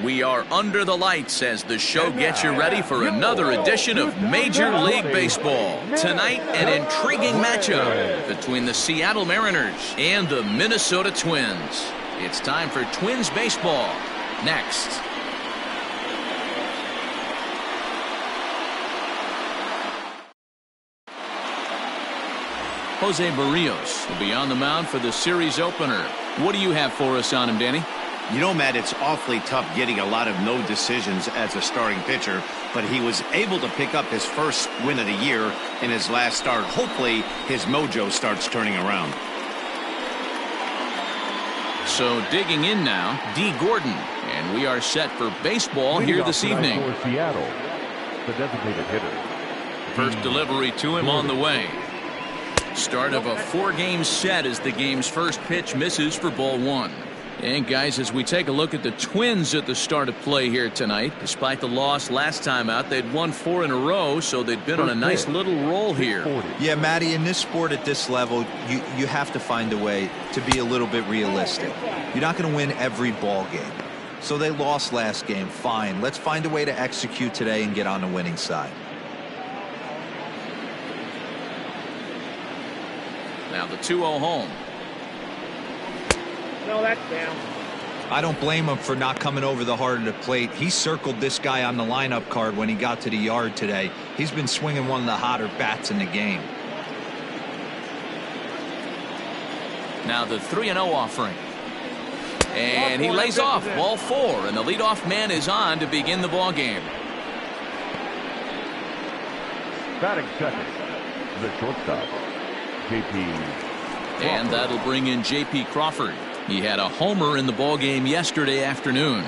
We are under the lights as the show gets you ready for another edition of Major League Baseball. Tonight, an intriguing matchup between the Seattle Mariners and the Minnesota Twins. It's time for Twins baseball. Next. Jose Barrios will be on the mound for the series opener. What do you have for us on him, Danny? You know, Matt, it's awfully tough getting a lot of no decisions as a starting pitcher, but he was able to pick up his first win of the year in his last start. Hopefully, his mojo starts turning around. So digging in now, D. Gordon, and we are set for baseball here this evening. For Seattle, the designated hitter. First delivery to him on the way. Start of a 4-game set as the game's first pitch misses for ball 1. And guys, as we take a look at the Twins at the start of play here tonight, despite the loss last time out, they'd won 4 in a row, so they'd been on a nice little roll here. Yeah, Matty, in this sport at this level, you have to find a way to be a little bit realistic. You're not going to win every ball game. So they lost last game. Fine. Let's find a way to execute today and get on the winning side. Now the 2-0 home. No, that's down. I don't blame him for not coming over the heart of the plate. He circled this guy on the lineup card when he got to the yard today. He's been swinging one of the hotter bats in the game. Now the 3-0 offering. And he lays off ball 4, and the leadoff man is on to begin the ball game. Batting second, the shortstop, J.P. And that'll bring in J.P. Crawford. He had a homer in the ball game yesterday afternoon.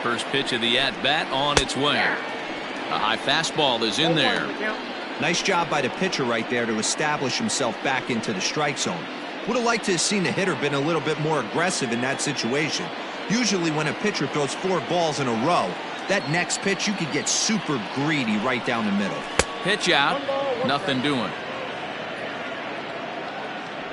First pitch of the at-bat on its way. A high fastball is in there. Nice job by the pitcher right there to establish himself back into the strike zone. Would have liked to have seen the hitter been a little bit more aggressive in that situation. Usually when a pitcher throws 4 balls in a row, that next pitch you could get super greedy right down the middle. Pitch out, nothing doing.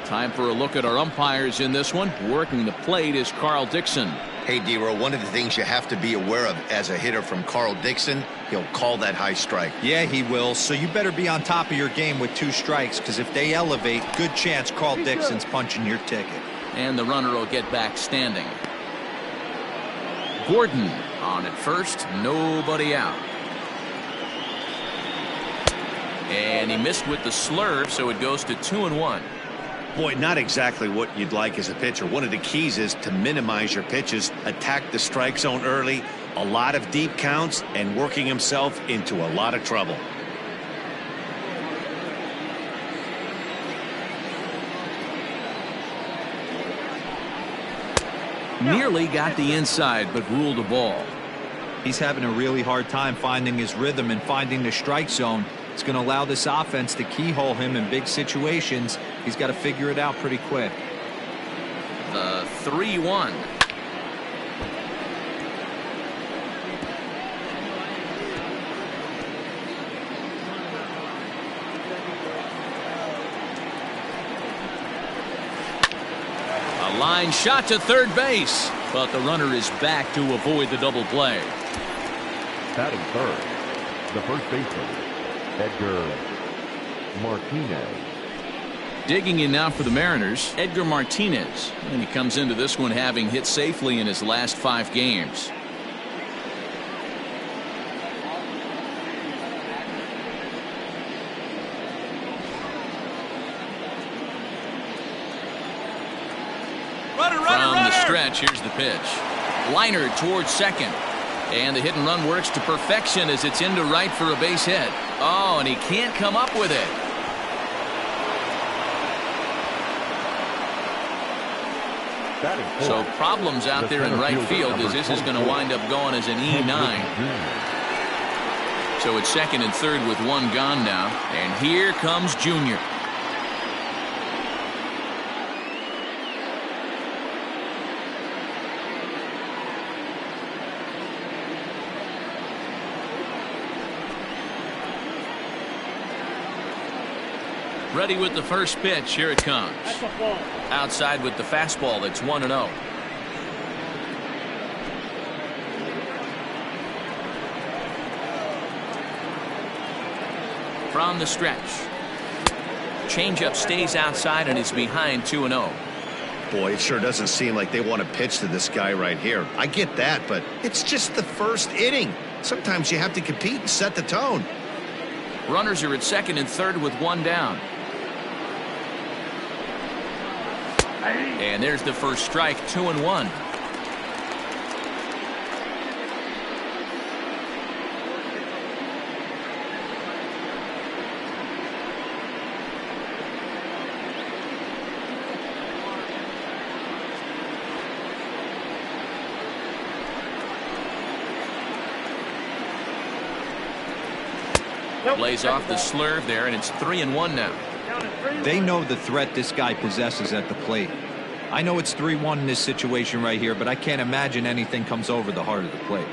Time for a look at our umpires in this one. Working the plate is Carl Dixon. Hey, D-Row, one of the things you have to be aware of as a hitter from Carl Dixon, he'll call that high strike. Yeah, he will. So you better be on top of your game with 2 strikes, because if they elevate, good chance Carl Dixon's punching your ticket. And the runner will get back standing. Gordon on at first, nobody out. And he missed with the slurve, so it goes to 2-1. Boy, not exactly what you'd like as a pitcher. One of the keys is to minimize your pitches, attack the strike zone early, a lot of deep counts, and working himself into a lot of trouble. Nearly got the inside, but ruled a ball. He's having a really hard time finding his rhythm and finding the strike zone. It's going to allow this offense to keyhole him in big situations. He's got to figure it out pretty quick. The 3-1. A line shot to third base, but the runner is back to avoid the double play. Batting third, the first baseman, Edgar Martinez. Digging in now for the Mariners, Edgar Martinez. And he comes into this one having hit safely in his last 5 games. From the stretch, here's the pitch. Liner towards second. And the hit and run works to perfection as it's into right for a base hit. Oh, and he can't come up with it. So problems out there in right field as this is going to wind up going as an E9. So it's second and third with 1 gone now. And here comes Junior. Ready with the first pitch. Here it comes. Outside with the fastball. That's 1-0. From the stretch. Changeup stays outside and is behind 2-0. Boy, it sure doesn't seem like they want to pitch to this guy right here. I get that, but it's just the first inning. Sometimes you have to compete and set the tone. Runners are at second and third with one down. And there's the first strike, 2-1. Plays off the slurve there, and it's 3-1 now. They know the threat this guy possesses at the plate. I know it's 3-1 in this situation right here, but I can't imagine anything comes over the heart of the plate.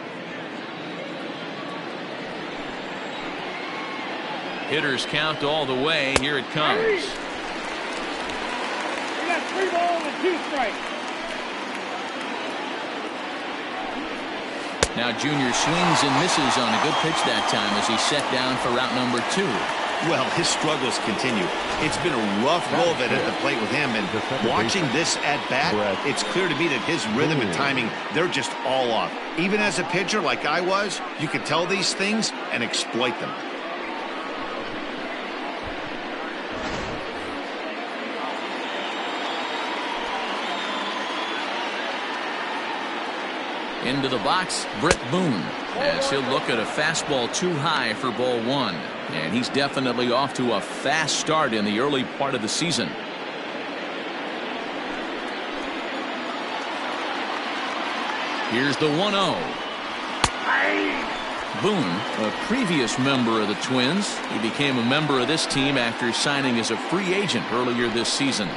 Hitters count all the way. Here it comes. You got 3 balls and 2 strikes. Now Junior swings and misses on a good pitch that time as he's set down for route number 2. Well, his struggles continue. It's been a rough go of it at the plate with him, and watching this at bat, it's clear to me that his rhythm and timing, they're just all off. Even as a pitcher like I was, you could tell these things and exploit them. Into the box, Britt Boone, as he'll look at a fastball too high for ball 1. And he's definitely off to a fast start in the early part of the season. Here's the 1-0. Boone, a previous member of the Twins. He became a member of this team after signing as a free agent earlier this season.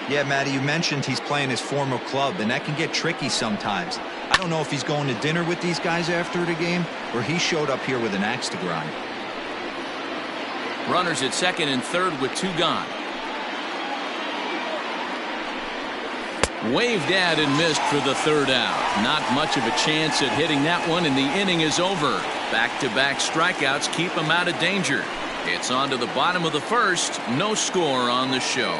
Yeah, Matty, you mentioned he's playing his former club, and that can get tricky sometimes. I don't know if he's going to dinner with these guys after the game, or he showed up here with an axe to grind. Runners at second and third with 2 gone. Waved at and missed for the 3rd out. Not much of a chance at hitting that one, and the inning is over. Back-to-back strikeouts keep him out of danger. It's on to the bottom of the 1st. No score on the show.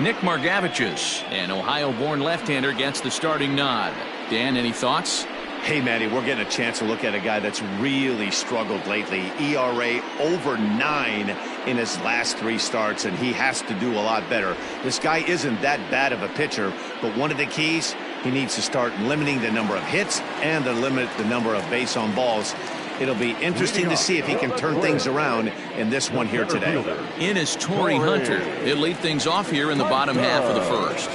Nick Margavichus, an Ohio-born left-hander, gets the starting nod. Dan, any thoughts? Hey, Matty, we're getting a chance to look at a guy that's really struggled lately. ERA over 9 in his last 3 starts, and he has to do a lot better. This guy isn't that bad of a pitcher, but one of the keys, he needs to start limiting the number of hits and to limit the number of base on balls. It'll be interesting to see if he can turn things around in this one here today. In is Cory Hunter. He'll lead things off here in the bottom half of the 1st.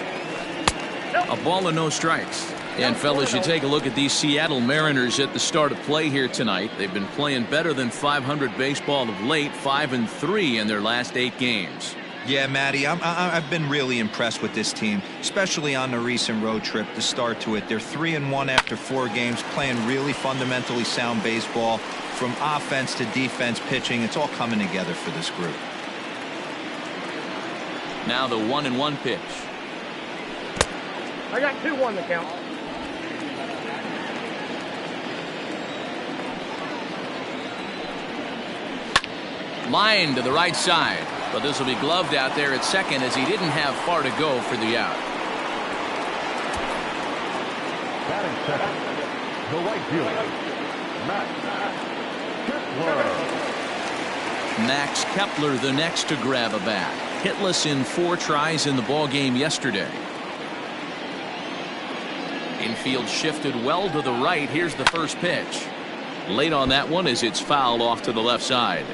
A ball and no strikes. And fellas, you take a look at these Seattle Mariners at the start of play here tonight. They've been playing better than .500 baseball of late, 5-3 in their last 8 games. Yeah, Matty, I've been really impressed with this team, especially on the recent road trip to start to it. They're 3-1 after 4 games, playing really fundamentally sound baseball. From offense to defense, pitching, it's all coming together for this group. Now the 1-1 pitch. I got 2-1 to count. Line to the right side. But this will be gloved out there at second as he didn't have far to go for the out. Batting second, the right fielder, Max Max Kepler. Kepler the next to grab a bat. Hitless in 4 tries in the ball game yesterday. Infield shifted well to the right. Here's the first pitch. Late on that one as it's fouled off to the left side.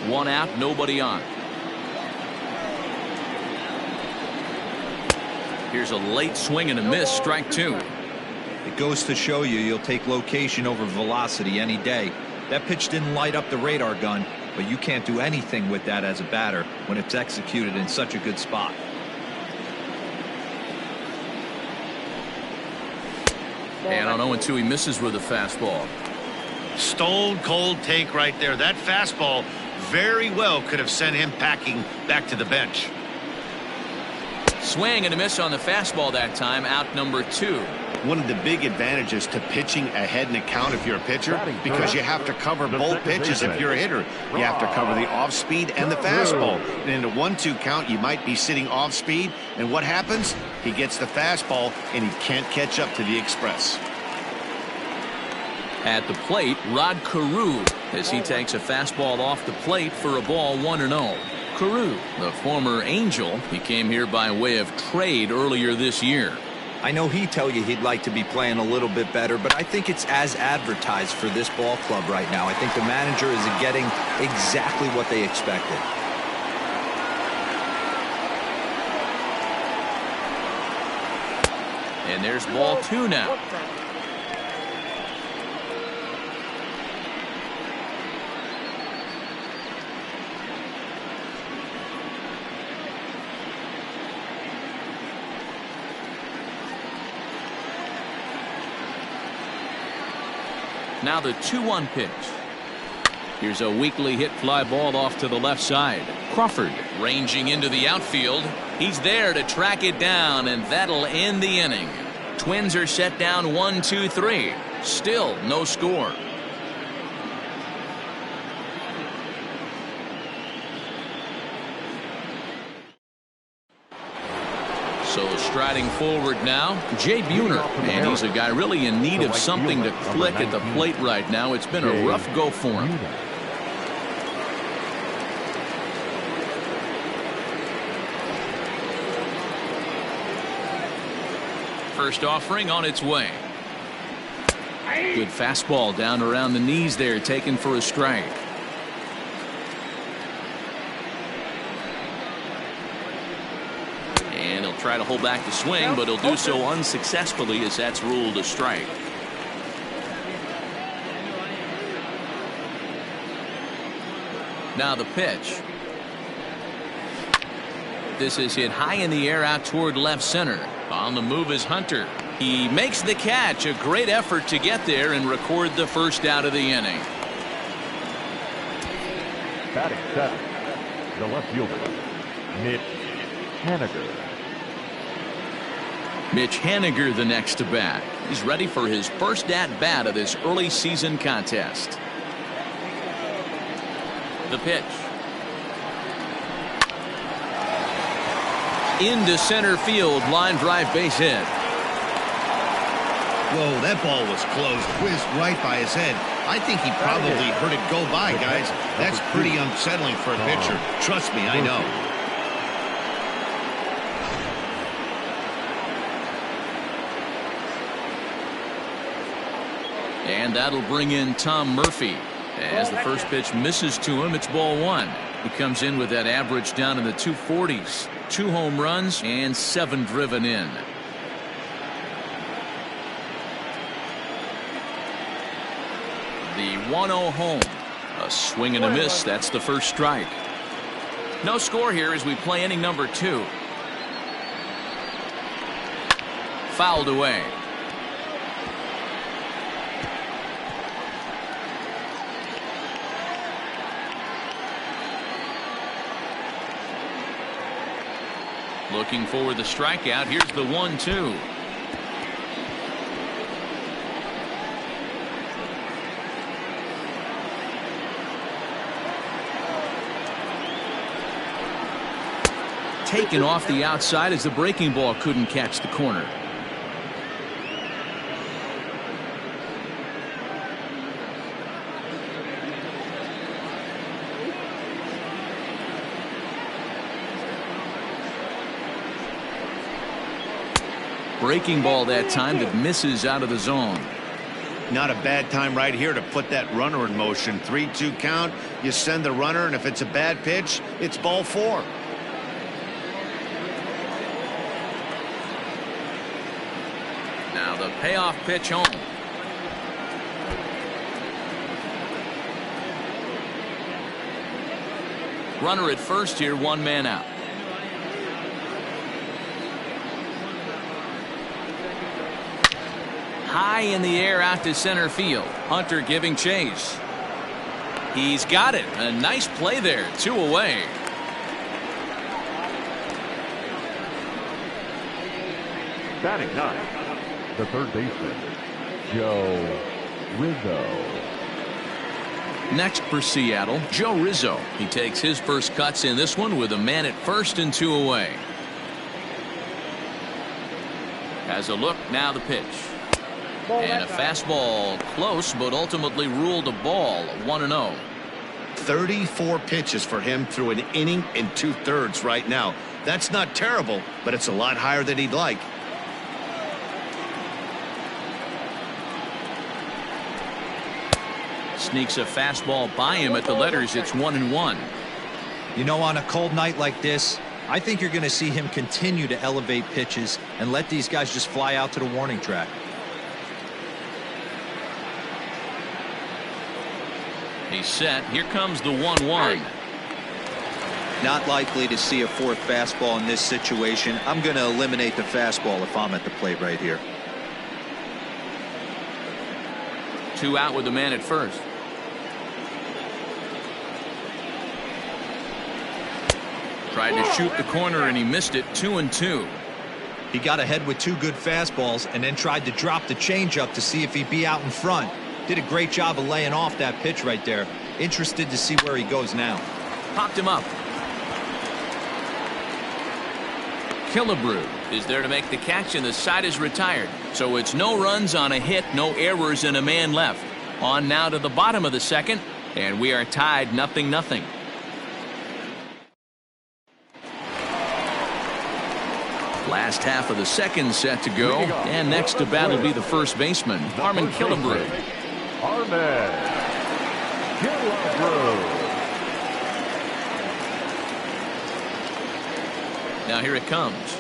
1 out, nobody on. Here's a late swing and a miss, strike 2. It goes to show you you'll take location over velocity any day. That pitch didn't light up the radar gun, but you can't do anything with that as a batter when it's executed in such a good spot. And on 0-2, he misses with a fastball. Stone cold take right there. That fastball very well could have sent him packing back to the bench. Swing and a miss on the fastball that time. Out number 2. One of the big advantages to pitching ahead in the count if you're a pitcher, because you have to cover both pitches if you're a hitter. You have to cover the off speed and the fastball. And in a 1-2 count, you might be sitting off speed. And what happens? He gets the fastball and he can't catch up to the express. At the plate, Rod Carew, as he takes a fastball off the plate for a ball 1-0. Carew, the former Angel, he came here by way of trade earlier this year. I know he'd tell you he'd like to be playing a little bit better, but I think it's as advertised for this ball club right now. I think the manager is getting exactly what they expected. And there's ball 2 now. Now the 2-1 pitch. Here's a weakly hit fly ball off to the left side. Crawford ranging into the outfield. He's there to track it down, and that'll end the inning. Twins are set down 1-2-3. Still no score. So striding forward now, Jay Buhner, and he's a guy really in need of something to click at the plate right now. It's been a rough go for him. First offering on its way. Good fastball down around the knees there, taken for a strike. And he'll try to hold back the swing, but he'll do so unsuccessfully as that's ruled a strike. Now the pitch. This is hit high in the air out toward left center. On the move is Hunter. He makes the catch. A great effort to get there and record the first out of the inning. Batting seven, the left fielder, Mitch Haniger. Mitch Haniger the next to bat. He's ready for his first at-bat of this early season contest. The pitch. Into center field, line drive base hit. Whoa, that ball was close, whizzed right by his head. I think he probably heard it go by, guys. That's pretty unsettling for a pitcher. Trust me, I know. And that'll bring in Tom Murphy. As the first pitch misses to him, it's ball 1. He comes in with that average down in the 240s. 2 home runs and 7 driven in. The 1-0 home. A swing and a miss. That's the first strike. No score here as we play inning number 2. Fouled away. Looking for the strikeout. Here's the 1-2. Taken off the outside as the breaking ball couldn't catch the corner. Breaking ball that time that misses out of the zone. Not a bad time right here to put that runner in motion. 3-2 count. You send the runner, and if it's a bad pitch, it's ball 4. Now the payoff pitch home. Runner at first here, 1 man out. high in the air out to center field. Hunter giving chase. He's got it. A nice play there. 2 away. Batting ninth, the third baseman, Joe Rizzo. Next for Seattle, Joe Rizzo. He takes his first cuts in this one with a man at first and 2 away. Has a look, now the pitch. And a fastball close, but ultimately ruled a ball. 1-0. 34 pitches for him through an inning and 2/3 right now. That's not terrible, but it's a lot higher than he'd like. Sneaks a fastball by him at the letters. It's 1-1. You know, on a cold night like this, I think you're going to see him continue to elevate pitches and let these guys just fly out to the warning track. He's set. Here comes the 1-1. Not likely to see a fourth fastball in this situation. I'm going to eliminate the fastball if I'm at the plate right here. 2 out with the man at first. Tried to shoot the corner and he missed it. 2-2. He got ahead with 2 good fastballs and then tried to drop the changeup to see if he'd be out in front. Did a great job of laying off that pitch right there. Interested to see where he goes now. Popped him up. Killebrew is there to make the catch, and the side is retired. So it's no runs on a hit, no errors, and a man left. On now to the bottom of the second, and we are tied 0-0. Last half of the second set to go, and next to bat will be the first baseman, Marwin Killebrew. Marwin Gonzalez. Now here it comes.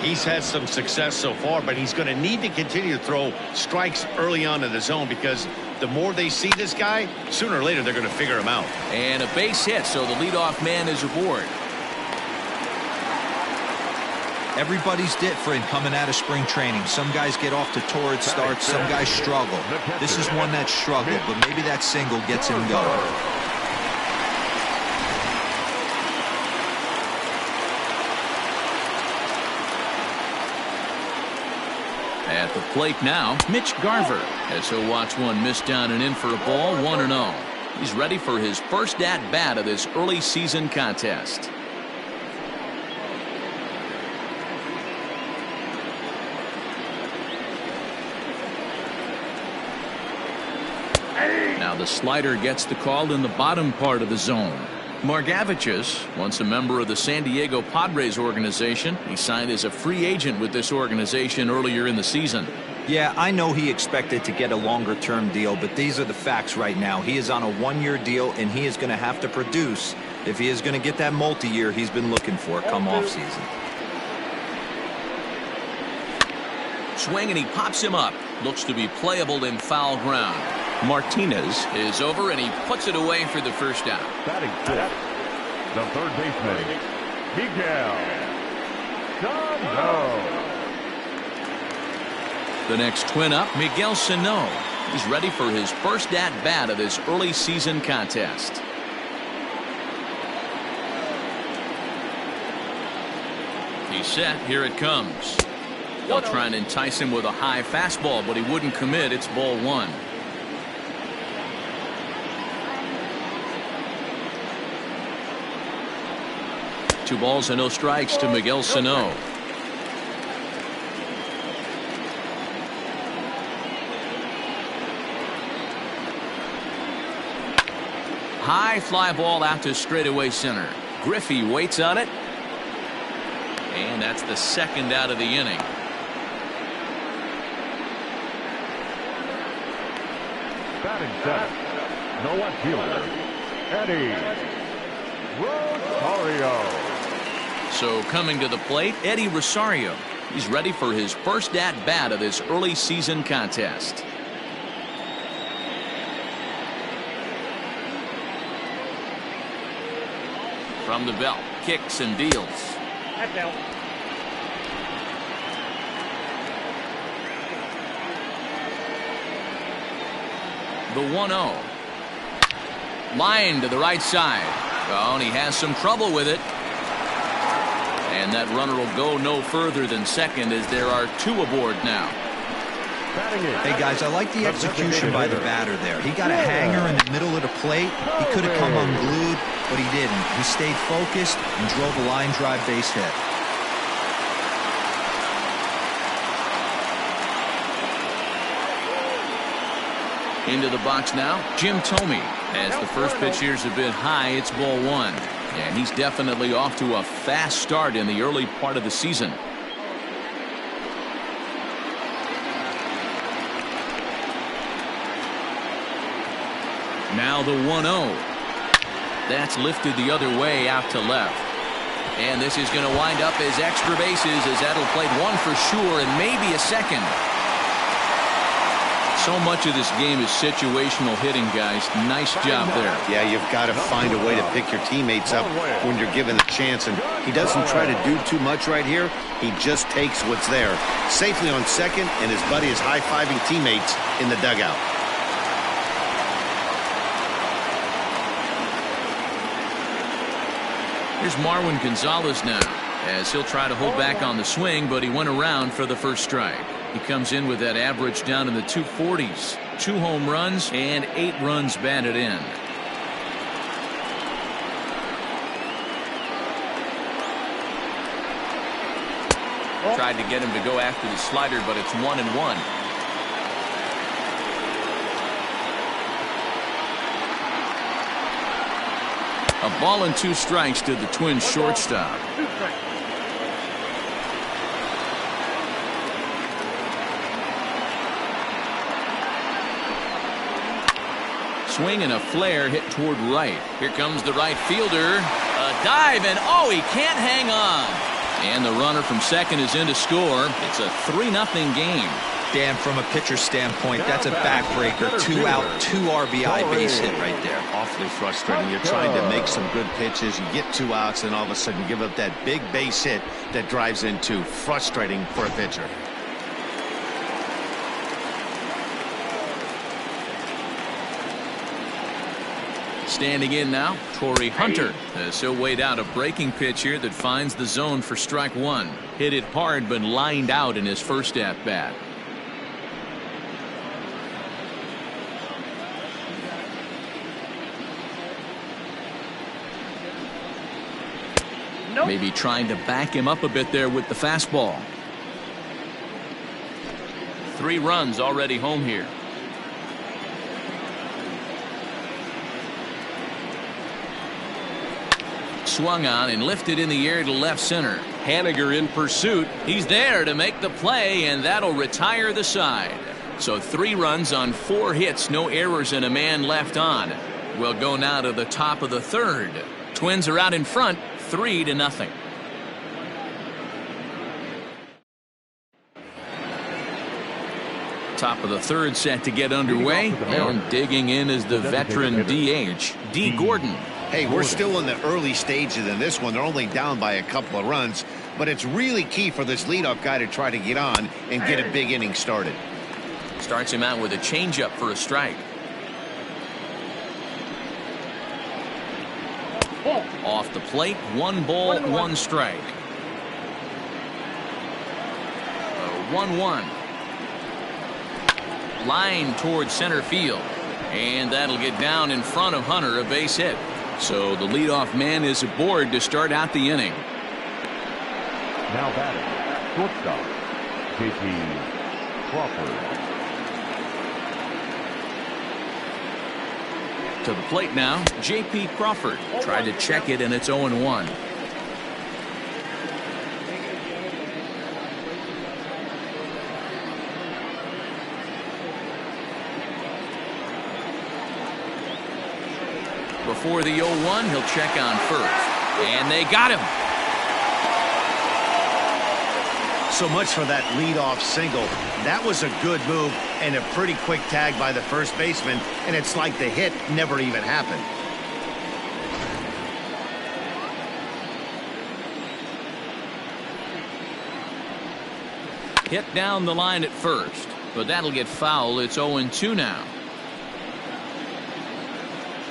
He's had some success so far, but he's going to need to continue to throw strikes early on in the zone, because the more they see this guy, sooner or later they're going to figure him out. And a base hit, so the leadoff man is aboard. Everybody's different coming out of spring training. Some guys get off to torrid starts, some guys struggle. This is one that struggled, but maybe that single gets him going. At the plate now, Mitch Garver, as he'll watch one miss down and in for a ball. 1-0. He's ready for his first at-bat of this early season contest. Now the slider gets the call in the bottom part of the zone. Margevicius, once a member of the San Diego Padres organization, he signed as a free agent with this organization earlier in the season. Yeah, I know he expected to get a longer-term deal, but these are the facts right now. He is on a one-year deal, and he is going to have to produce if he is going to get that multi-year he's been looking for come off-season. Swing, and he pops him up. Looks to be playable in foul ground. Martinez is over, and he puts it away for the first out. Batting fifth, the third baseman, Miguel Sano. The next twin up, Miguel Sano. He's ready for his first at-bat of this early season contest. He's set. Here it comes. They'll try and entice him with a high fastball, but he wouldn't commit. It's ball 1. Two balls and no strikes to Miguel Sano. High fly ball out to straightaway center. Griffey waits on it. And that's the second out of the inning. Batting seventh, no one fielder, Eddie Rosario. So coming to the plate, Eddie Rosario. He's ready for his first at-bat of this early season contest. From the belt, kicks and deals. That's out. The 1-0. Line to the right side. Oh, and he has some trouble with it. And that runner will go no further than second as there are 2 aboard now. Hey guys, I like the execution by the batter there. He got a hanger in the middle of the plate. He could have come unglued, but he didn't. He stayed focused and drove a line drive base hit. Into the box now, Jim Thome. As the first pitch here's a bit high, it's ball 1. And he's definitely off to a fast start in the early part of the season. Now the 1-0. That's lifted the other way out to left. And this is going to wind up as extra bases as that'll play 1 for sure and maybe a second. So much of this game is situational hitting, guys. Nice job there. Yeah, you've got to find a way to pick your teammates up when you're given the chance. And he doesn't try to do too much right here. He just takes what's there. Safely on second, and his buddy is high-fiving teammates in the dugout. Here's Marwin Gonzalez now, as he'll try to hold back on the swing, but he went around for the first strike. He comes in with that average down in the 240s. 2 home runs and 8 runs batted in. Tried to get him to go after the slider, but it's 1-1. A ball and 2 strikes to the Twins shortstop. Swing and a flare hit toward right. Here comes the right fielder. A dive, and oh, he can't hang on. And the runner from second is in to score. It's a 3-0 game. Dan, from a pitcher standpoint, that's a backbreaker. 2 out, 2 RBI base hit right there. Awfully frustrating. You're trying to make some good pitches. You get 2 outs, and all of a sudden give up that big base hit that drives in 2. Frustrating for a pitcher. Standing in now, Cory Hunter, as he'll wait out a breaking pitch here that finds the zone for strike 1. Hit it hard, but lined out in his first at-bat. Maybe trying to back him up a bit there with the fastball. 3 runs already home here. Swung on and lifted in the air to left center. Haniger in pursuit. He's there to make the play, and that'll retire the side. So 3 runs on 4 hits, no errors, and a man left on. We'll go now to the top of the 3rd. Twins are out in front, 3-0. Top of the 3rd set to get underway, and digging in is the veteran DH, D. Gordon. Hey, we're still in the early stages in this one. They're only down by a couple of runs, but it's really key for this leadoff guy to try to get on and get a big inning started. Starts him out with a changeup for a strike. Off the plate, 1 ball, 1 strike. 1-1. Line towards center field, and that'll get down in front of Hunter, a base hit. So the leadoff man is aboard to start out the inning. Now batting, shortstop, J.P. Crawford. To the plate now, J.P. Crawford. Tried to check it, and it's 0-1. Before the 0-1, he'll check on first. And they got him. So much for that leadoff single. That was a good move and a pretty quick tag by the first baseman, and it's like the hit never even happened. Hit down the line at first, but that'll get foul. It's 0-2 now.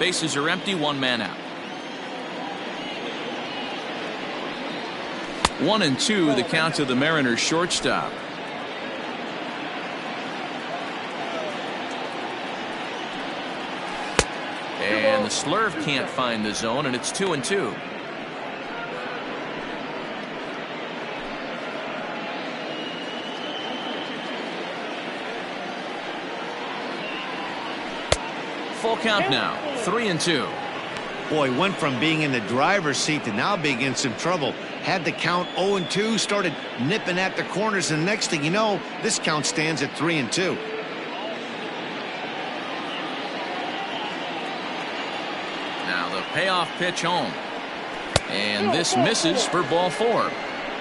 Bases are empty, one man out. 1-2 the count to the Mariners shortstop. And the slurve can't find the zone, and it's 2-2. Full count now, 3-2. Boy, went from being in the driver's seat to now being in some trouble. Had the count 0-2, started nipping at the corners, and next thing you know, this count stands at 3-2. Now the payoff pitch home. And this misses for ball 4.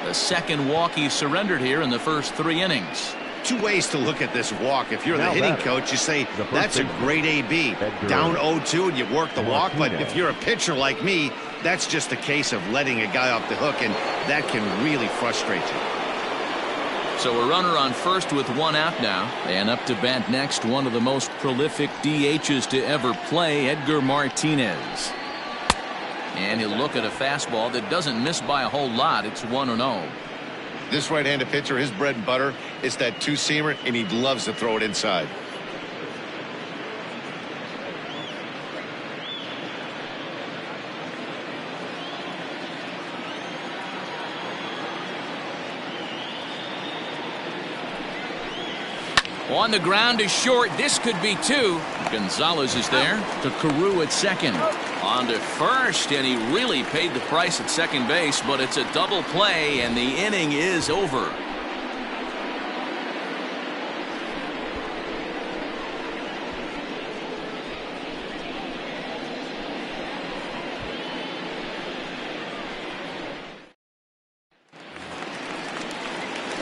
The second walk he surrendered here in the first 3 innings. Two ways to look at this walk. If you're the hitting coach, you say that's a great AB. Down 0-2 and you work the walk. But if you're a pitcher like me, that's just a case of letting a guy off the hook, and that can really frustrate you. So a runner on first with 1 out now. And up to bat next, one of the most prolific DHs to ever play, Edgar Martinez. And he'll look at a fastball that doesn't miss by a whole lot. It's 1-0. This right-handed pitcher, his bread and butter is that two-seamer, and he loves to throw it inside. On the ground to short. This could be 2. Gonzalez is there to Carew at second. On to first, and he really paid the price at second base, but it's a double play, and the inning is over.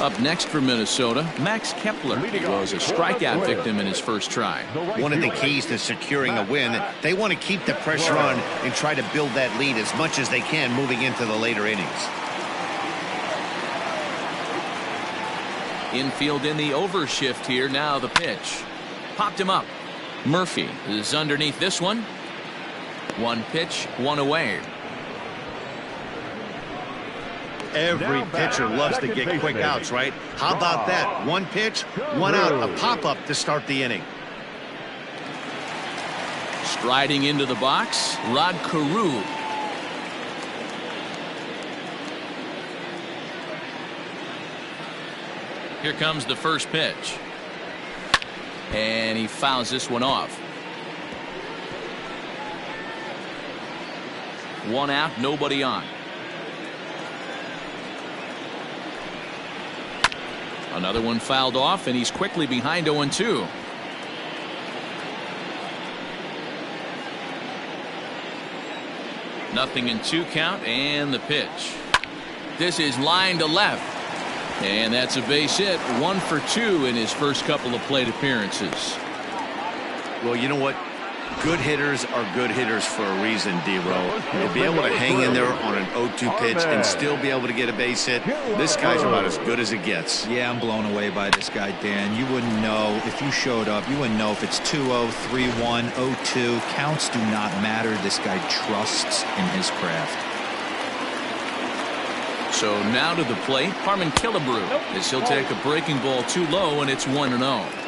Up next for Minnesota, Max Kepler was a strikeout victim in his first try. One of the keys to securing a win, they want to keep the pressure on and try to build that lead as much as they can moving into the later innings. Infield in the overshift here. Now the pitch. Popped him up. Murphy is underneath this one. 1 pitch, 1 away. Every pitcher loves to get quick outs, right? How about that? 1 pitch, 1 out, a pop-up to start the inning. Striding into the box, Rod Carew. Here comes the first pitch. And he fouls this one off. 1 out, nobody on. Another one fouled off, and he's quickly behind 0-2. Nothing in 2 count, and the pitch. This is line to left. And that's a base hit. 1 for 2 in his first couple of plate appearances. Well, you know what? Good hitters are good hitters for a reason, D-Row. To be able to hang in there on an 0-2 pitch and still be able to get a base hit, this guy's about as good as it gets. Yeah, I'm blown away by this guy, Dan. You wouldn't know if you showed up. You wouldn't know if it's 2-0, 3-1, 0-2. Counts do not matter. This guy trusts in his craft. So now to the plate, Harmon Killebrew, as he'll take a breaking ball too low, and it's 1-0.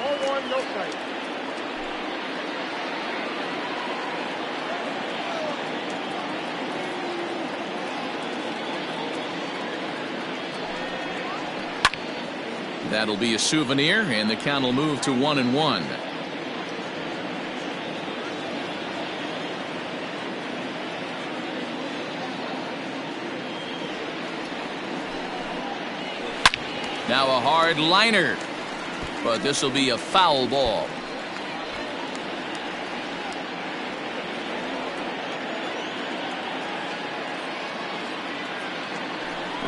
That'll be a souvenir, and the count will move to 1-1. Now a hard liner, but this will be a foul ball.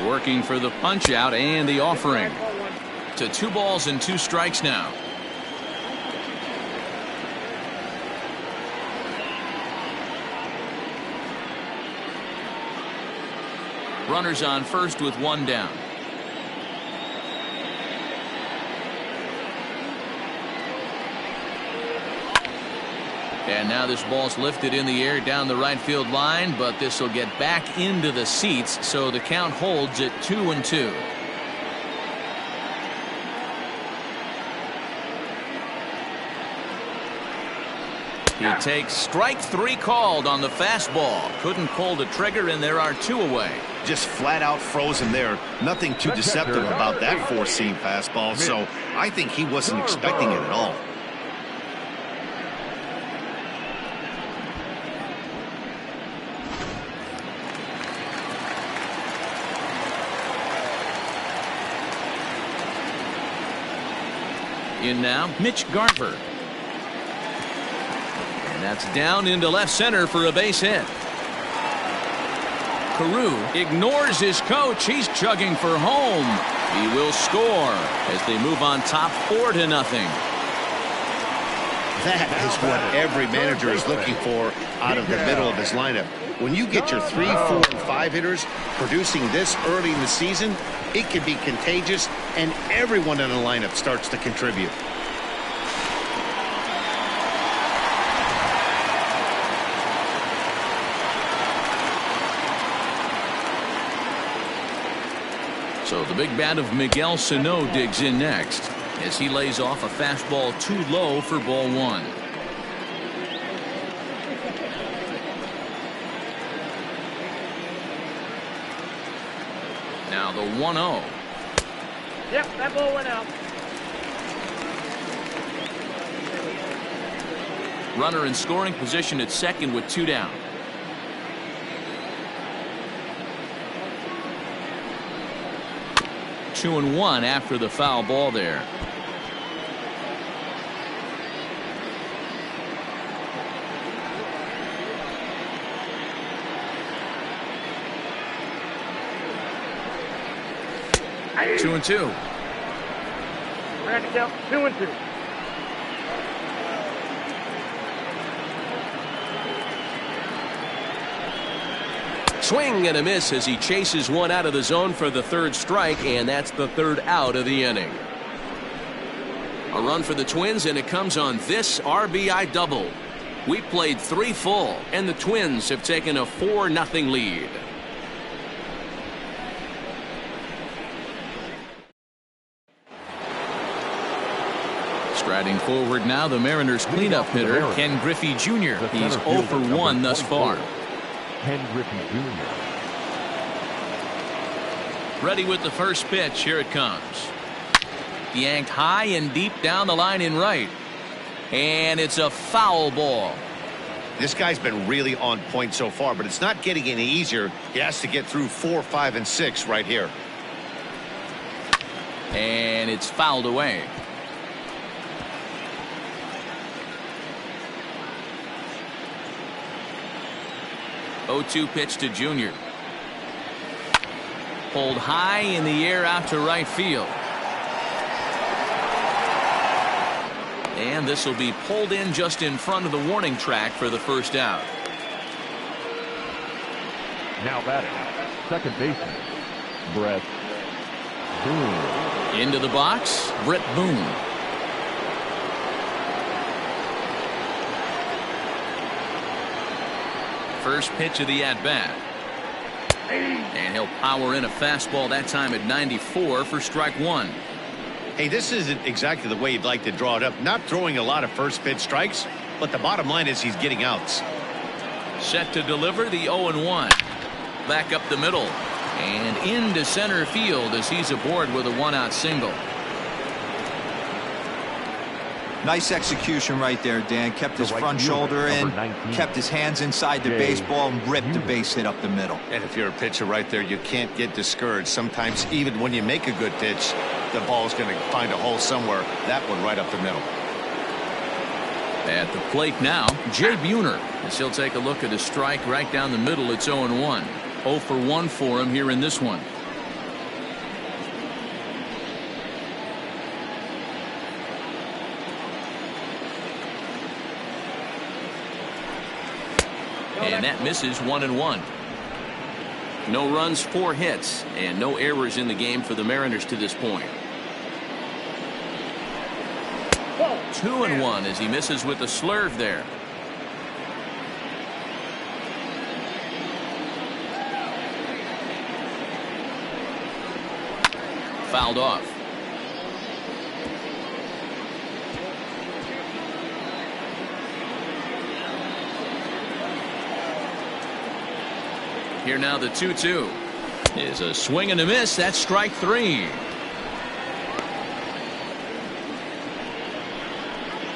Working for the punch out and the offering. To 2 balls and 2 strikes now. Runners on first with 1 down. And now this ball's lifted in the air down the right field line, but this will get back into the seats, so the count holds at 2-2. He takes strike 3 called on the fastball. Couldn't pull the trigger, and there are 2 away. Just flat out frozen there. Nothing too deceptive about that 4-seam fastball, so I think he wasn't expecting it at all. In now, Mitch Garver. And that's down into left center for a base hit. Carew ignores his coach. He's chugging for home. He will score as they move on top 4-0. That is what every manager is looking for out of the middle of his lineup. When you get your 3, 4, and 5 hitters producing this early in the season, it can be contagious, and everyone in the lineup starts to contribute. So the big bat of Miguel Sano digs in next as he lays off a fastball too low for ball 1. Now the 1-0. Yep, that ball went out. Runner in scoring position at second with 2 down. Two and 1 after the foul ball there. Hey. 2-2. We're going to count 2-2. Swing and a miss as he chases one out of the zone for the 3rd strike, and that's the 3rd out of the inning. A run for the Twins, and it comes on this RBI double. We played 3 full, and the Twins have taken a 4-0 lead. Striding forward now, the Mariners cleanup hitter, Ken Griffey Jr. He's 0 for 1 thus far. Ken Griffey Jr. Ready with the first pitch. Here it comes. Yanked high and deep down the line in right. And it's a foul ball. This guy's been really on point so far, but it's not getting any easier. He has to get through 4, 5, and 6 right here. And it's fouled away. Oh-2 pitch to Junior. Pulled high in the air out to right field. And this will be pulled in just in front of the warning track for the first out. Now batting, second baseman, Brett Boone. Into the box, Brett Boone. First pitch of the at-bat. And he'll power in a fastball that time at 94 for strike 1. Hey, this isn't exactly the way you'd like to draw it up. Not throwing a lot of first pitch strikes, but the bottom line is he's getting outs. Set to deliver the 0-1. Back up the middle. And into center field as he's aboard with a 1-out single. Nice execution right there, Dan. Kept his front shoulder in, kept his hands inside the baseball, and ripped the base hit up the middle. And if you're a pitcher right there, you can't get discouraged. Sometimes even when you make a good pitch, the ball's going to find a hole somewhere. That one right up the middle. At the plate now, Jay Buhner, as he'll take a look at a strike right down the middle. It's 0-1. 0 for 1 for him here in this one. And that misses 1-1. No runs, 4 hits, and no errors in the game for the Mariners to this point. 2-1 as he misses with the slurve there. fouled off. Here now the 2-2 is a swing and a miss. That's strike 3.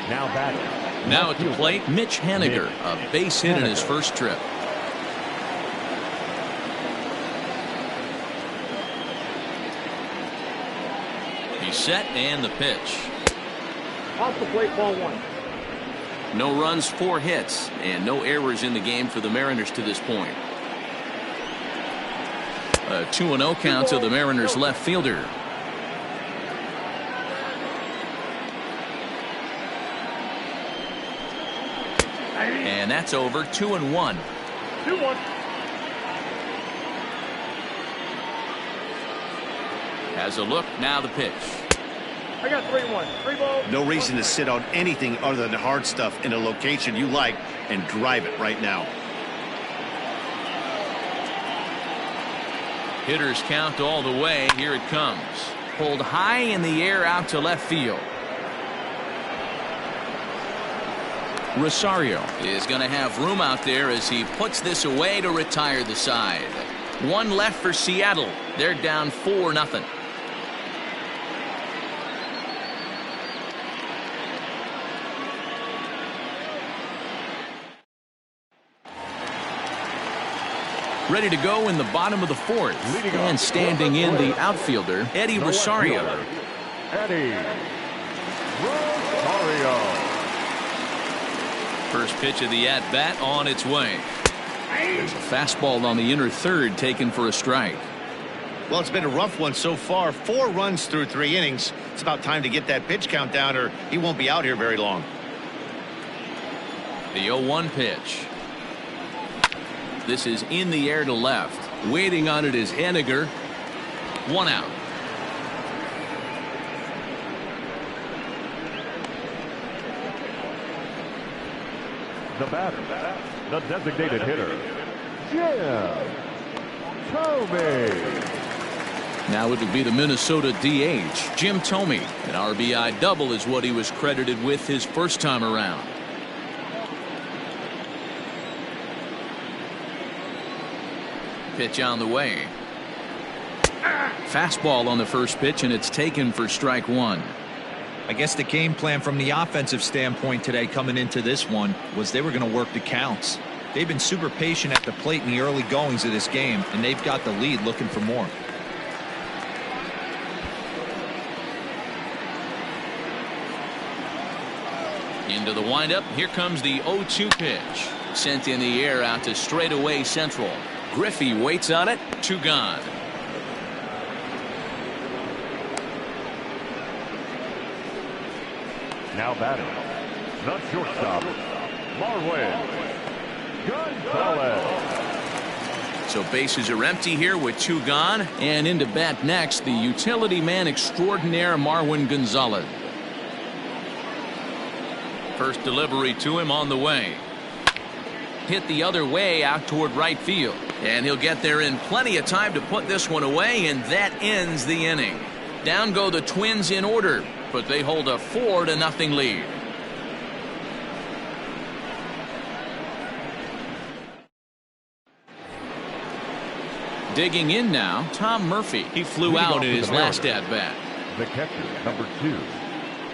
Now batting. Now at the plate, Mitch Haniger, a base hit in his first trip. He's set and the pitch. Off the plate, ball 1. No runs, 4 hits, and no errors in the game for the Mariners to this point. A 2-0 count to the Mariners left fielder. And that's over. 2-1. 2-1. Has a look. Now the pitch. I got 3-1. 3 balls. No reason to sit on anything other than hard stuff in a location you like and drive it right now. Hitters count all the way. Here it comes. Pulled high in the air out to left field. Rosario is going to have room out there as he puts this away to retire the side. 1 left for Seattle. They're down 4-0. Ready to go in the bottom of the 4th. And standing in the outfielder, Eddie Rosario. Eddie Rosario. First pitch of the at-bat on its way. There's a fastball on the inner third taken for a strike. Well, it's been a rough one so far. 4 runs through 3 innings. It's about time to get that pitch count down or he won't be out here very long. The 0-1 pitch. This is in the air to left. Waiting on it is Haniger. 1 out. The batter, the designated hitter, Jim Thome. Now it would be the Minnesota DH, Jim Thome. An RBI double is what he was credited with his first time around. Pitch on the way. Fastball on the first pitch, and it's taken for strike 1. I guess the game plan from the offensive standpoint today coming into this one was they were going to work the counts. They've been super patient at the plate in the early goings of this game, and they've got the lead looking for more. Into the windup. Here comes the 0-2 pitch. Sent in the air out to straightaway central. Griffey waits on it. 2 gone. Now batting, the shortstop, Marwin Gonzalez. So bases are empty here with 2 gone, and into bat next the utility man extraordinaire Marwin Gonzalez. First delivery to him on the way. Hit the other way out toward right field, and he'll get there in plenty of time to put this one away, and that ends the inning. Down go the Twins in order, but they hold a 4-0 lead. Digging in now, Tom Murphy. He flew out in his last at bat. The catcher, number 2,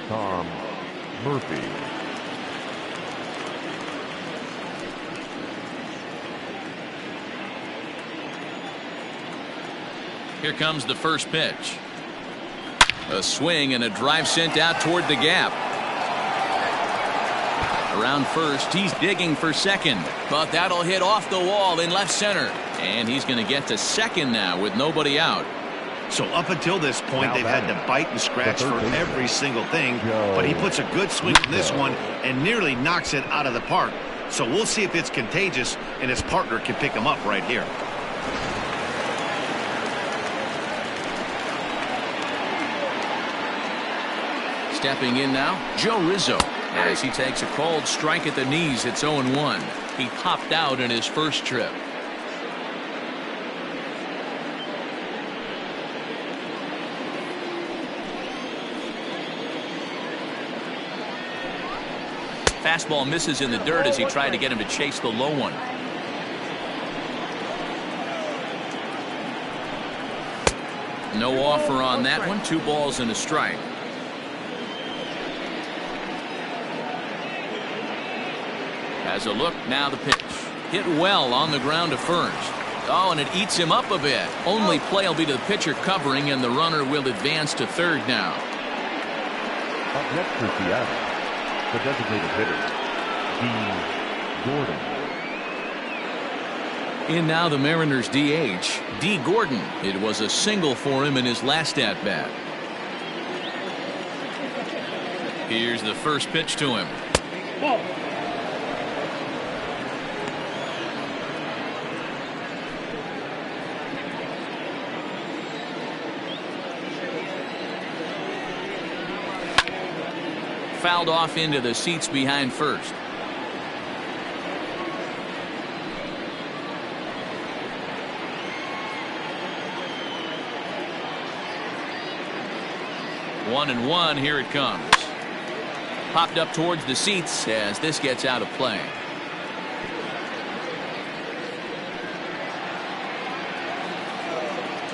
Tom Murphy. Here comes the first pitch. A swing and a drive sent out toward the gap. Around first, he's digging for second, but that'll hit off the wall in left center, and he's going to get to second now with nobody out. So up until this point, they've had to bite and scratch for every single thing, but he puts a good swing in this one and nearly knocks it out of the park. So we'll see if it's contagious and his partner can pick him up right here. Stepping in now, Joe Rizzo, as he takes a called strike at the knees. It's 0-1. He popped out in his first trip. Fastball misses in the dirt as he tried to get him to chase the low one. No offer on that one. 2 balls and a strike. Has a look. Now the pitch. Hit well on the ground to first. Oh, and it eats him up a bit. Only play will be to the pitcher covering, and the runner will advance to third now. Up next for Seattle, the designated hitter, D. Gordon. In now the Mariners DH, D. Gordon. It was a single for him in his last at-bat. Here's the first pitch to him. Ball. Fouled off into the seats behind first. One and one. Here it comes. Popped up towards the seats as this gets out of play.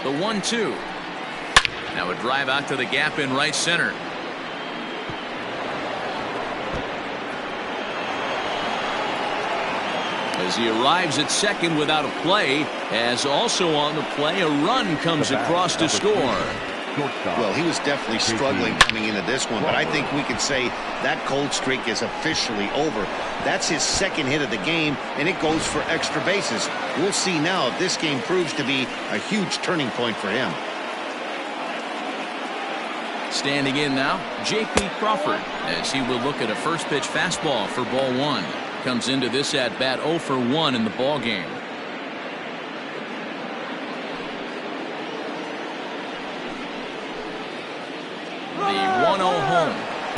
The 1-2. Now a drive out to the gap in right center. As he arrives at second without a play, as also on the play, a run comes across to score. Well, he was definitely struggling coming into this one, but I think we could say that cold streak is officially over. That's his second hit of the game, and it goes for extra bases. We'll see now if this game proves to be a huge turning point for him. Standing in now, J.P. Crawford, as he will look at a first pitch fastball for ball 1. Comes into this at bat 0 for 1 in the ball game. The 1-0 home.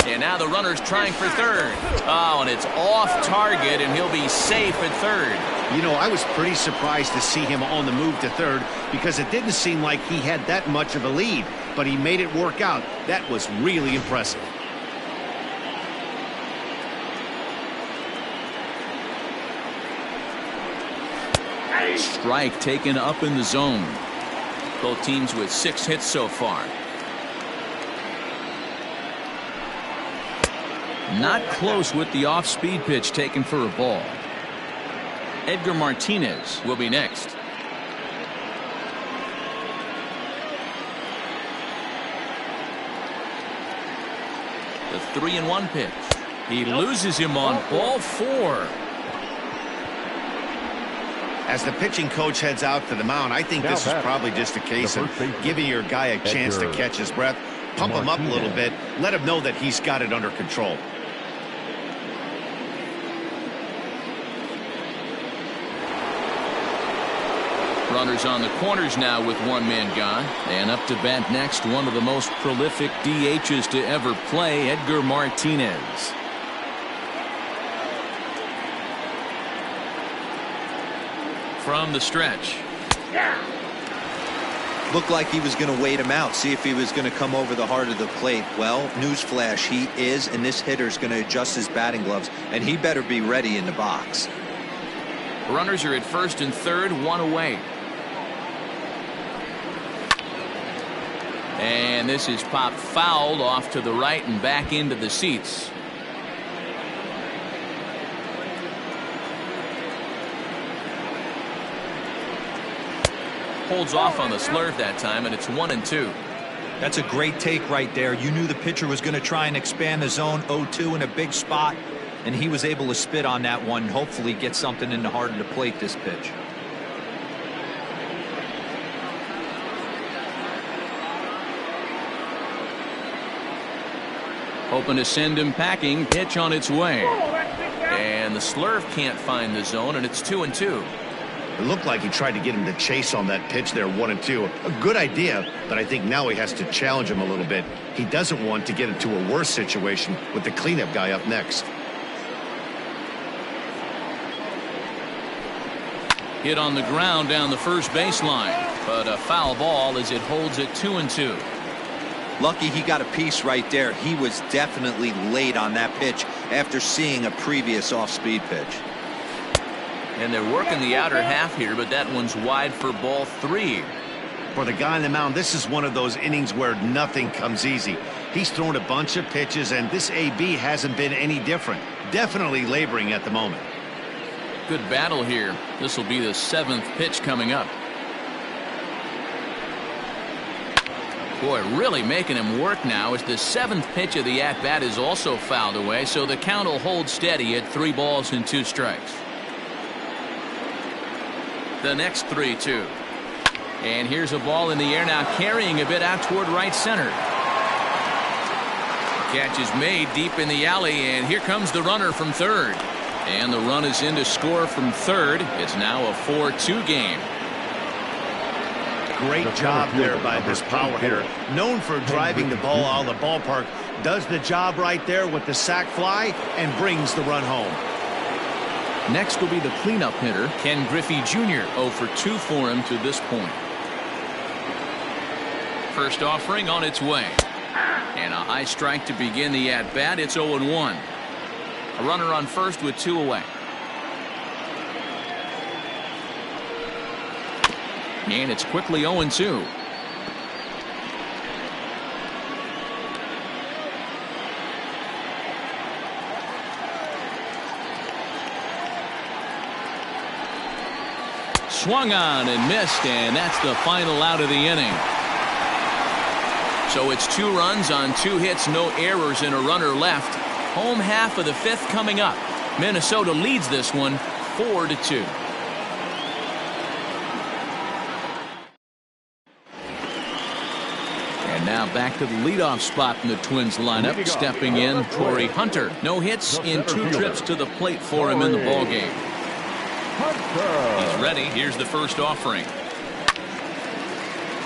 And now the runner's trying for third. Oh, and it's off target, and he'll be safe at third. You know, I was pretty surprised to see him on the move to third because it didn't seem like he had that much of a lead, but he made it work out. That was really impressive. Strike taken up in the zone. Both teams with 6 hits so far. Not close with the off-speed pitch taken for a ball. Edgar Martinez will be next. The 3-1 pitch. He loses him on ball 4. As the pitching coach heads out to the mound, I think this is probably just a case of giving your guy a chance to catch his breath, pump him up a little bit, let him know that he's got it under control. Runners on the corners now with 1 man gone. And up to bat next, one of the most prolific DHs to ever play, Edgar Martinez. From the stretch. Looked like he was going to wait him out, see if he was going to come over the heart of the plate. Well, newsflash, he is, and this hitter's going to adjust his batting gloves, and he better be ready in the box. Runners are at first and third, 1 away. And this is popped fouled off to the right and back into the seats. Holds off on the slurve that time, and it's 1-2. That's a great take right there. You knew the pitcher was going to try and expand the zone. 0-2 in a big spot, and he was able to spit on that one. Hopefully get something in the heart of the plate this pitch. Hoping to send him packing. Pitch on its way. And the slurve can't find the zone, and it's 2-2. It looked like he tried to get him to chase on that pitch there, 1-2. A good idea, but I think now he has to challenge him a little bit. He doesn't want to get into a worse situation with the cleanup guy up next. Hit on the ground down the first baseline, but a foul ball as it holds at 2-2. Lucky he got a piece right there. He was definitely late on that pitch after seeing a previous off-speed pitch. And they're working the outer half here, but that one's wide for ball 3. For the guy on the mound, this is one of those innings where nothing comes easy. He's thrown a bunch of pitches, and this AB hasn't been any different. Definitely laboring at the moment. Good battle here. This will be the 7th pitch coming up. Boy, really making him work now as the 7th pitch of the at-bat is also fouled away, so the count will hold steady at 3 balls and 2 strikes. The next 3-2. And here's a ball in the air now, carrying a bit out toward right center. Catch is made deep in the alley, and here comes the runner from third. And the run is in to score from third. It's now a 4-2 game. Great job there by this power hitter. Known for driving the ball out of the ballpark. Does the job right there with the sac fly and brings the run home. Next will be the cleanup hitter, Ken Griffey Jr. 0 for 2 for him to this point. First offering on its way. And a high strike to begin the at-bat. It's 0-1. A runner on first with 2 away. And it's quickly 0-2. Swung on and missed, and that's the final out of the inning. So it's 2 runs on 2 hits, no errors, and a runner left. Home half of the 5th coming up. Minnesota leads this one 4-2. And now back to the leadoff spot in the Twins lineup. Stepping in, Cory Hunter. No hits in 2 trips to the plate for him in the ballgame. He's ready. Here's the first offering.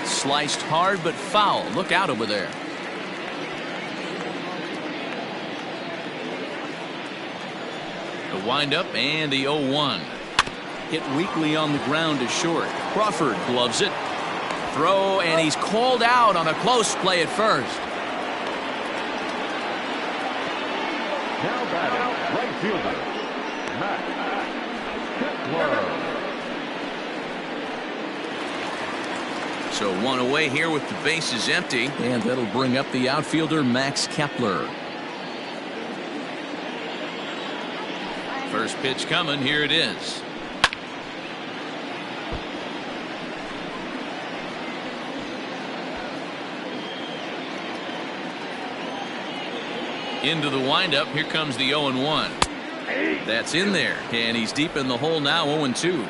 Sliced hard but foul. Look out over there. The windup and the 0-1. Hit weakly on the ground to short. Crawford gloves it. Throw, and he's called out on a close play at first. Now batting, right fielder, Matt Kepler. So 1 away here with the bases empty, and that'll bring up the outfielder Max Kepler. First pitch coming. Here it is. Into the windup. Here comes the 0-1. That's in there, and he's deep in the hole now. 0-2.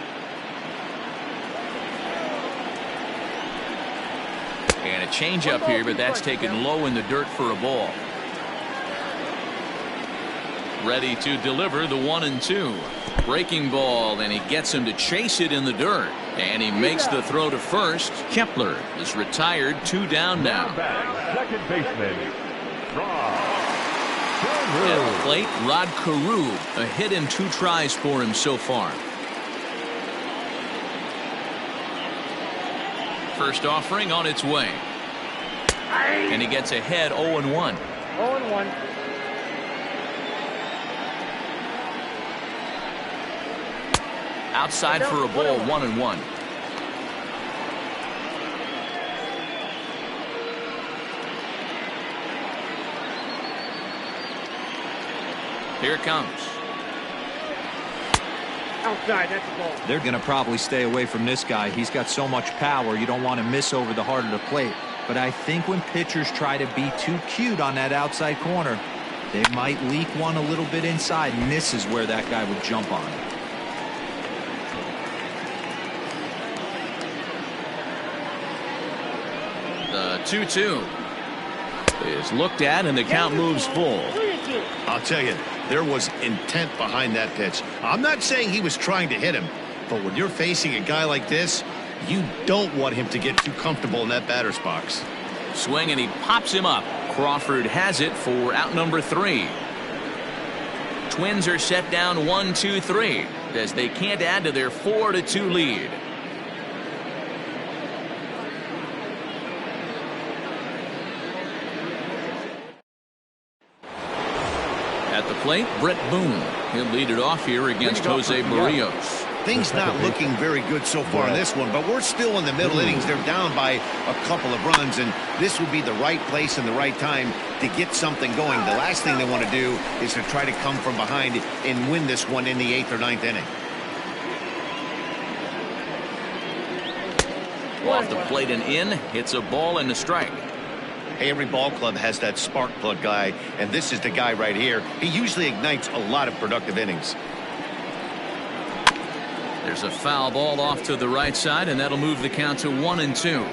And a changeup here, but that's taken low in the dirt for a ball. Ready to deliver the 1-2. Breaking ball, and he gets him to chase it in the dirt. And he makes the throw to first. Kepler is retired. 2 down now. Second baseman, At the plate, Rod Carew. A hit in 2 tries for him so far. First offering on its way. And he gets ahead 0-1. 0-1. Outside for a ball, 1-1. Here it comes. Outside, that's the ball. They're going to probably stay away from this guy. He's got so much power, you don't want to miss over the heart of the plate. But I think when pitchers try to be too cute on that outside corner, they might leak one a little bit inside, and this is where that guy would jump on it. The 2-2 is looked at, and the count moves full. I'll tell you, there was intent behind that pitch. I'm not saying he was trying to hit him, but when you're facing a guy like this, you don't want him to get too comfortable in that batter's box. Swing, and he pops him up. Crawford has it for out number 3. Twins are set down 1-2-3 as they can't add to their 4-2 lead. At the plate, Brett Boone. He'll lead it off here against Jose Barrios. Things not looking very good so far in this one, but we're still in the middle innings. They're down by a couple of runs, and this would be the right place and the right time to get something going. The last thing they want to do is to try to come from behind and win this one in the 8th or 9th inning. Off the plate and in, hits a ball and a strike. Hey, every ball club has that spark plug guy, and this is the guy right here. He usually ignites a lot of productive innings. There's a foul ball off to the right side, and that'll move the count to 1-2.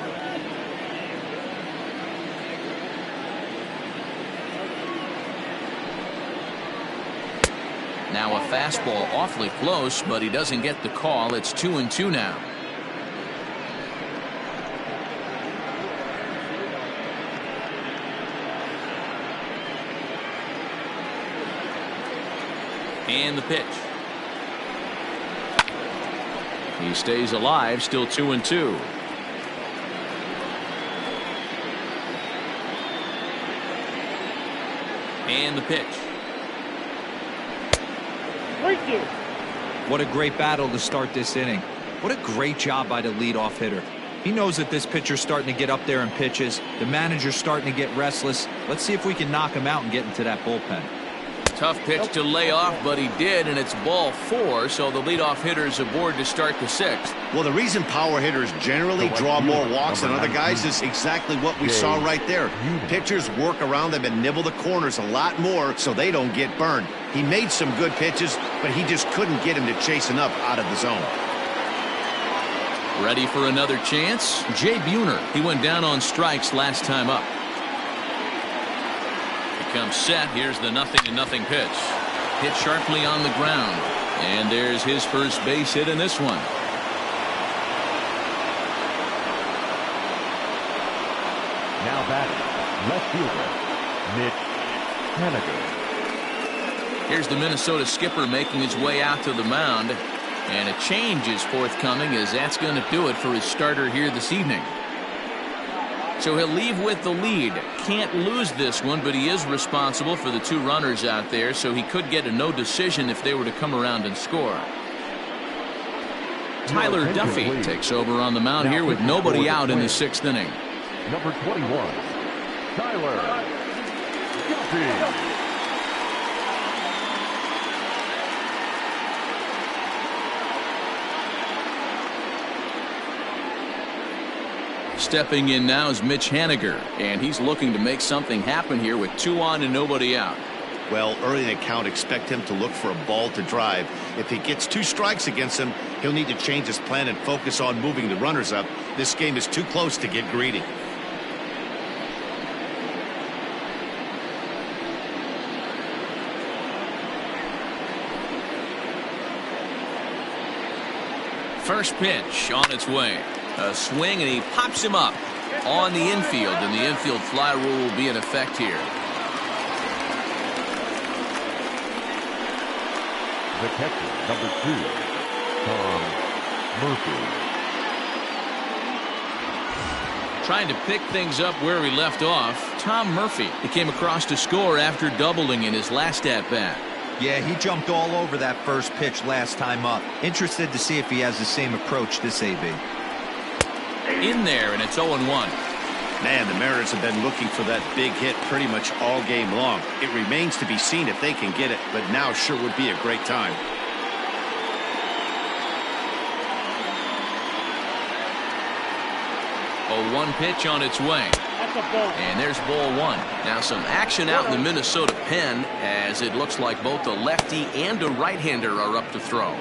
Now a fastball awfully close, but he doesn't get the call. It's 2-2 now. And the pitch. He stays alive, still 2-2. And the pitch. What a great battle to start this inning. What a great job by the leadoff hitter. He knows that this pitcher's starting to get up there in pitches. The manager's starting to get restless. Let's see if we can knock him out and get into that bullpen. Tough pitch to lay off, but he did, and it's ball 4, so the leadoff hitter's aboard to start the 6th. Well, the reason power hitters generally draw more walks than other guys is exactly what we saw right there. Pitchers work around them and nibble the corners a lot more so they don't get burned. He made some good pitches, but he just couldn't get him to chase enough out of the zone. Ready for another chance? Jay Buhner. He went down on strikes last time up. Comes set. Here's the 0-0 pitch. Hit sharply on the ground. And there's his first base hit in this one. Now batting, left fielder, Mitch Haniger. Here's the Minnesota skipper making his way out to the mound. And a change is forthcoming, as that's going to do it for his starter here this evening. So he'll leave with the lead. Can't lose this one, but he is responsible for the 2 runners out there, so he could get a no decision if they were to come around and score. Tyler Duffy takes over on the mound here with nobody out in the 6th inning. Number 21, Tyler Duffy. Stepping in now is Mitch Haniger, and he's looking to make something happen here with 2 on and nobody out. Well, early in the count, expect him to look for a ball to drive. If he gets 2 strikes against him, he'll need to change his plan and focus on moving the runners up. This game is too close to get greedy. First pitch on its way. A swing, and he pops him up on the infield, and the infield fly rule will be in effect here. The catcher, number 2, Tom Murphy. Trying to pick things up where he left off, Tom Murphy. He came across to score after doubling in his last at-bat. Yeah, he jumped all over that first pitch last time up. Interested to see if he has the same approach this AB. In there, and it's 0-1. Man, the Mariners have been looking for that big hit pretty much all game long. It remains to be seen if they can get it, but now sure would be a great time. A 1 pitch on its way. And there's ball 1. Now some action out in the Minnesota pen, as it looks like both a lefty and a right-hander are up to throw.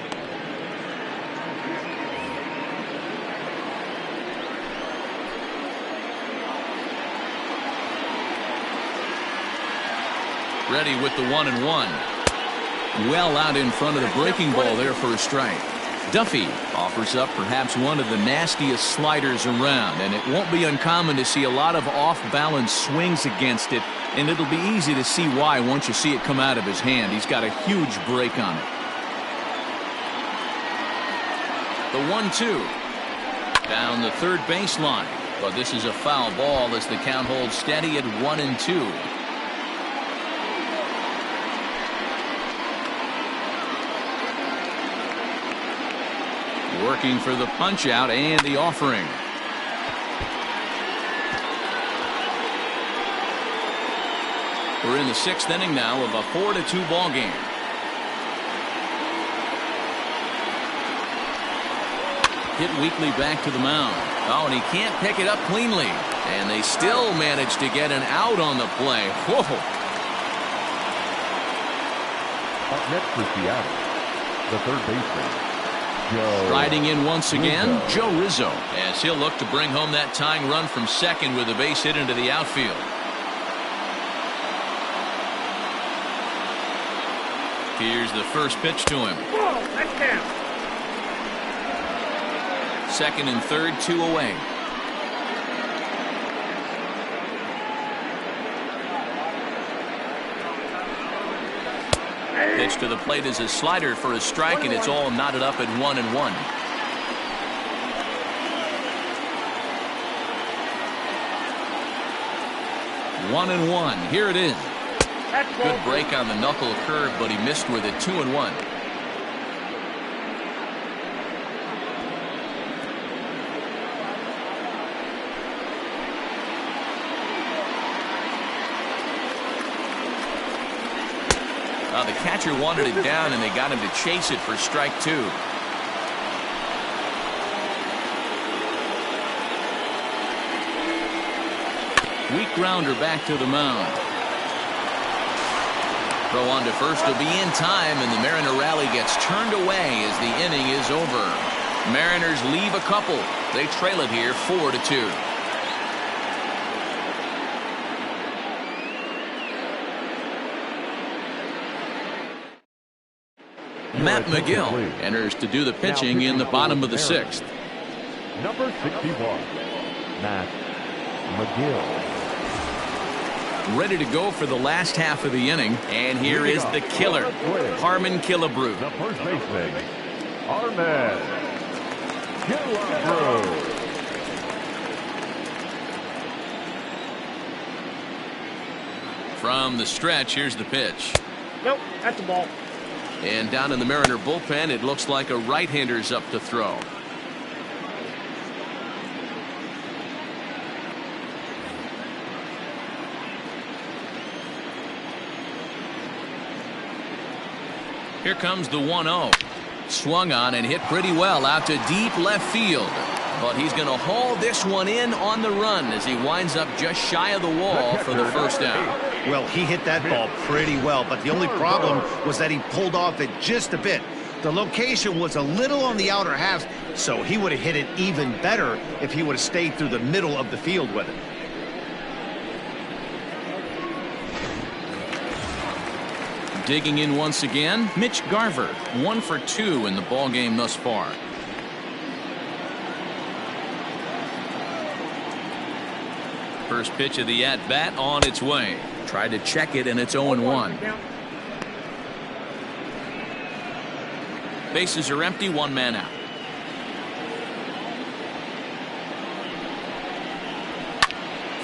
Ready with the 1-1. Well out in front of the breaking ball there for a strike. Duffy offers up perhaps one of the nastiest sliders around, and it won't be uncommon to see a lot of off-balance swings against it, and it'll be easy to see why once you see it come out of his hand. He's got a huge break on it. The 1-2 down the third baseline, but this is a foul ball as the count holds steady at 1-2. Working for the punch out and the offering. We're in the 6th inning now of a 4-2 ball game. Hit weakly back to the mound. Oh, and he can't pick it up cleanly. And they still manage to get an out on the play. Whoa. Up next for Seattle, the third baseman, Joe. Riding in once again, Rizzo. Joe Rizzo, as he'll look to bring home that tying run from second with a base hit into the outfield. Here's the first pitch to him. Whoa, that's down. Second and third, 2 away. Pitch to the plate is a slider for a strike, and it's all knotted up at 1-1. One and one. Here it is. Good break on the knuckle curve, but he missed with it. 2-1. The catcher wanted it down, and they got him to chase it for strike 2. Weak grounder back to the mound. Throw on to first will be in time, and the Mariner rally gets turned away as the inning is over. Mariners leave a couple. They trail it here 4-2. Matt McGill enters to do the pitching in the bottom of the 6th. Number 61, Matt McGill. Ready to go for the last half of the inning, and here is the killer, Harmon Killebrew. The first baseman, Harmon Killebrew. From the stretch, here's the pitch. Nope, that's a ball. And down in the Mariner bullpen, it looks like a right-hander's up to throw. Here comes the 1-0. Swung on and hit pretty well out to deep left field. But he's going to haul this one in on the run as he winds up just shy of the wall for the first out. Well, he hit that ball pretty well, but the only problem was that he pulled off it just a bit. The location was a little on the outer half, so he would have hit it even better if he would have stayed through the middle of the field with it. Digging in once again, Mitch Garver, 1 for 2 in the ball game thus far. First pitch of the at-bat on its way. Tried to check it, and it's 0-1. Bases are empty, 1 man out.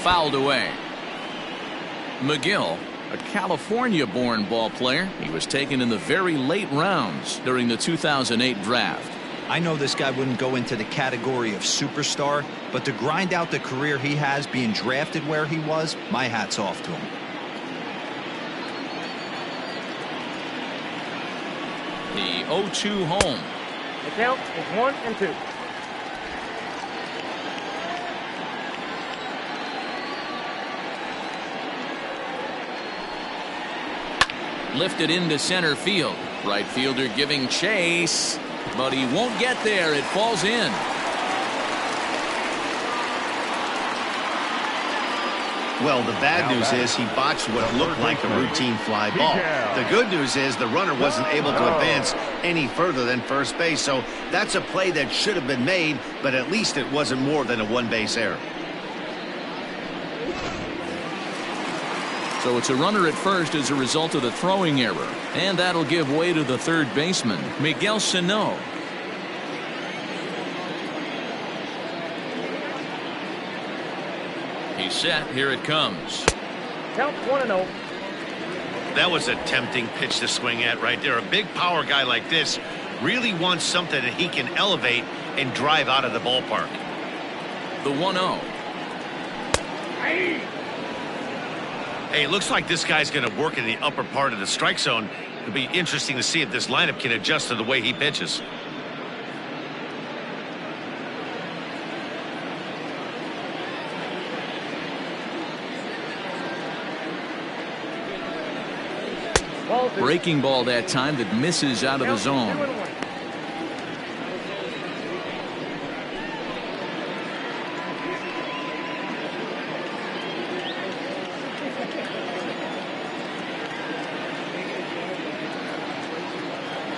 Fouled away. McGill, a California-born ball player. He was taken in the very late rounds during the 2008 draft. I know this guy wouldn't go into the category of superstar, but to grind out the career he has being drafted where he was, my hat's off to him. The 0-2 home. The count is 1-2. Lifted into center field. Right fielder giving chase, but he won't get there. It falls in. Well, the bad news is he botched what looked like a routine fly ball. The good news is the runner wasn't able to advance any further than first base, so that's a play that should have been made, but at least it wasn't more than a one-base error. So it's a runner at first as a result of the throwing error, and that'll give way to the third baseman, Miguel Sano. He's set. Here it comes. Count 1-0. That was a tempting pitch to swing at right there. A big power guy like this really wants something that he can elevate and drive out of the ballpark. The 1-0. Hey, it looks like this guy's going to work in the upper part of the strike zone. It'll be interesting to see if this lineup can adjust to the way he pitches. Breaking ball that time that misses out of the zone.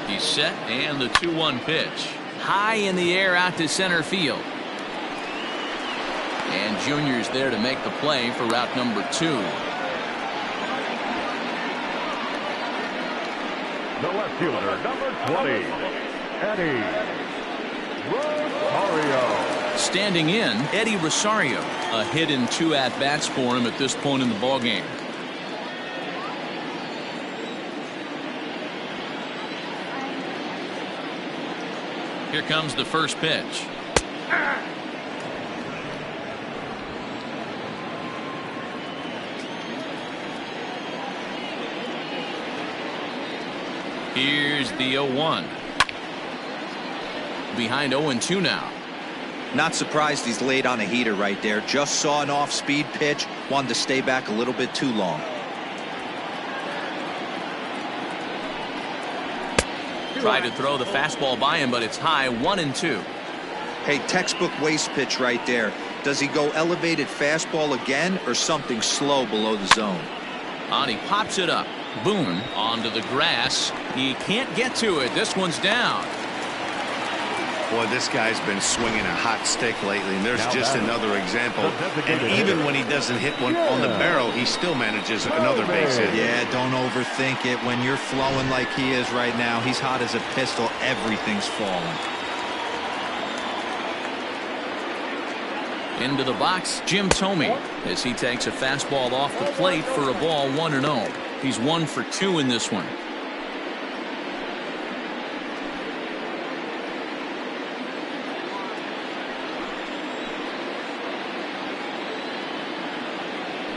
He's set, and the 2-1 pitch. High in the air out to center field. And Junior's there to make the play for route number 2. The left fielder, number 20, Eddie Rosario. Standing in, Eddie Rosario. A hit in 2 at-bats for him at this point in the ballgame. Here comes the first pitch. Here's the 0-1. Behind 0-2 now. Not surprised he's laid on a heater right there. Just saw an off-speed pitch. Wanted to stay back a little bit too long. Tried to throw the fastball by him, but it's high. 1-2. Hey, textbook waste pitch right there. Does he go elevated fastball again or something slow below the zone? And he pops it up. Boom, onto the grass. He can't get to it. This one's down. Boy, this guy's been swinging a hot stick lately, and there's Now just that another example. And even hitter. when he doesn't hit one on the barrel, he still manages another base hit. Yeah, don't overthink it. When you're flowing like he is right now, he's hot as a pistol. Everything's falling. Into the box, Jim Thome, as he takes a fastball off the plate for a ball. 1-0. He's 1 for 2 in this one.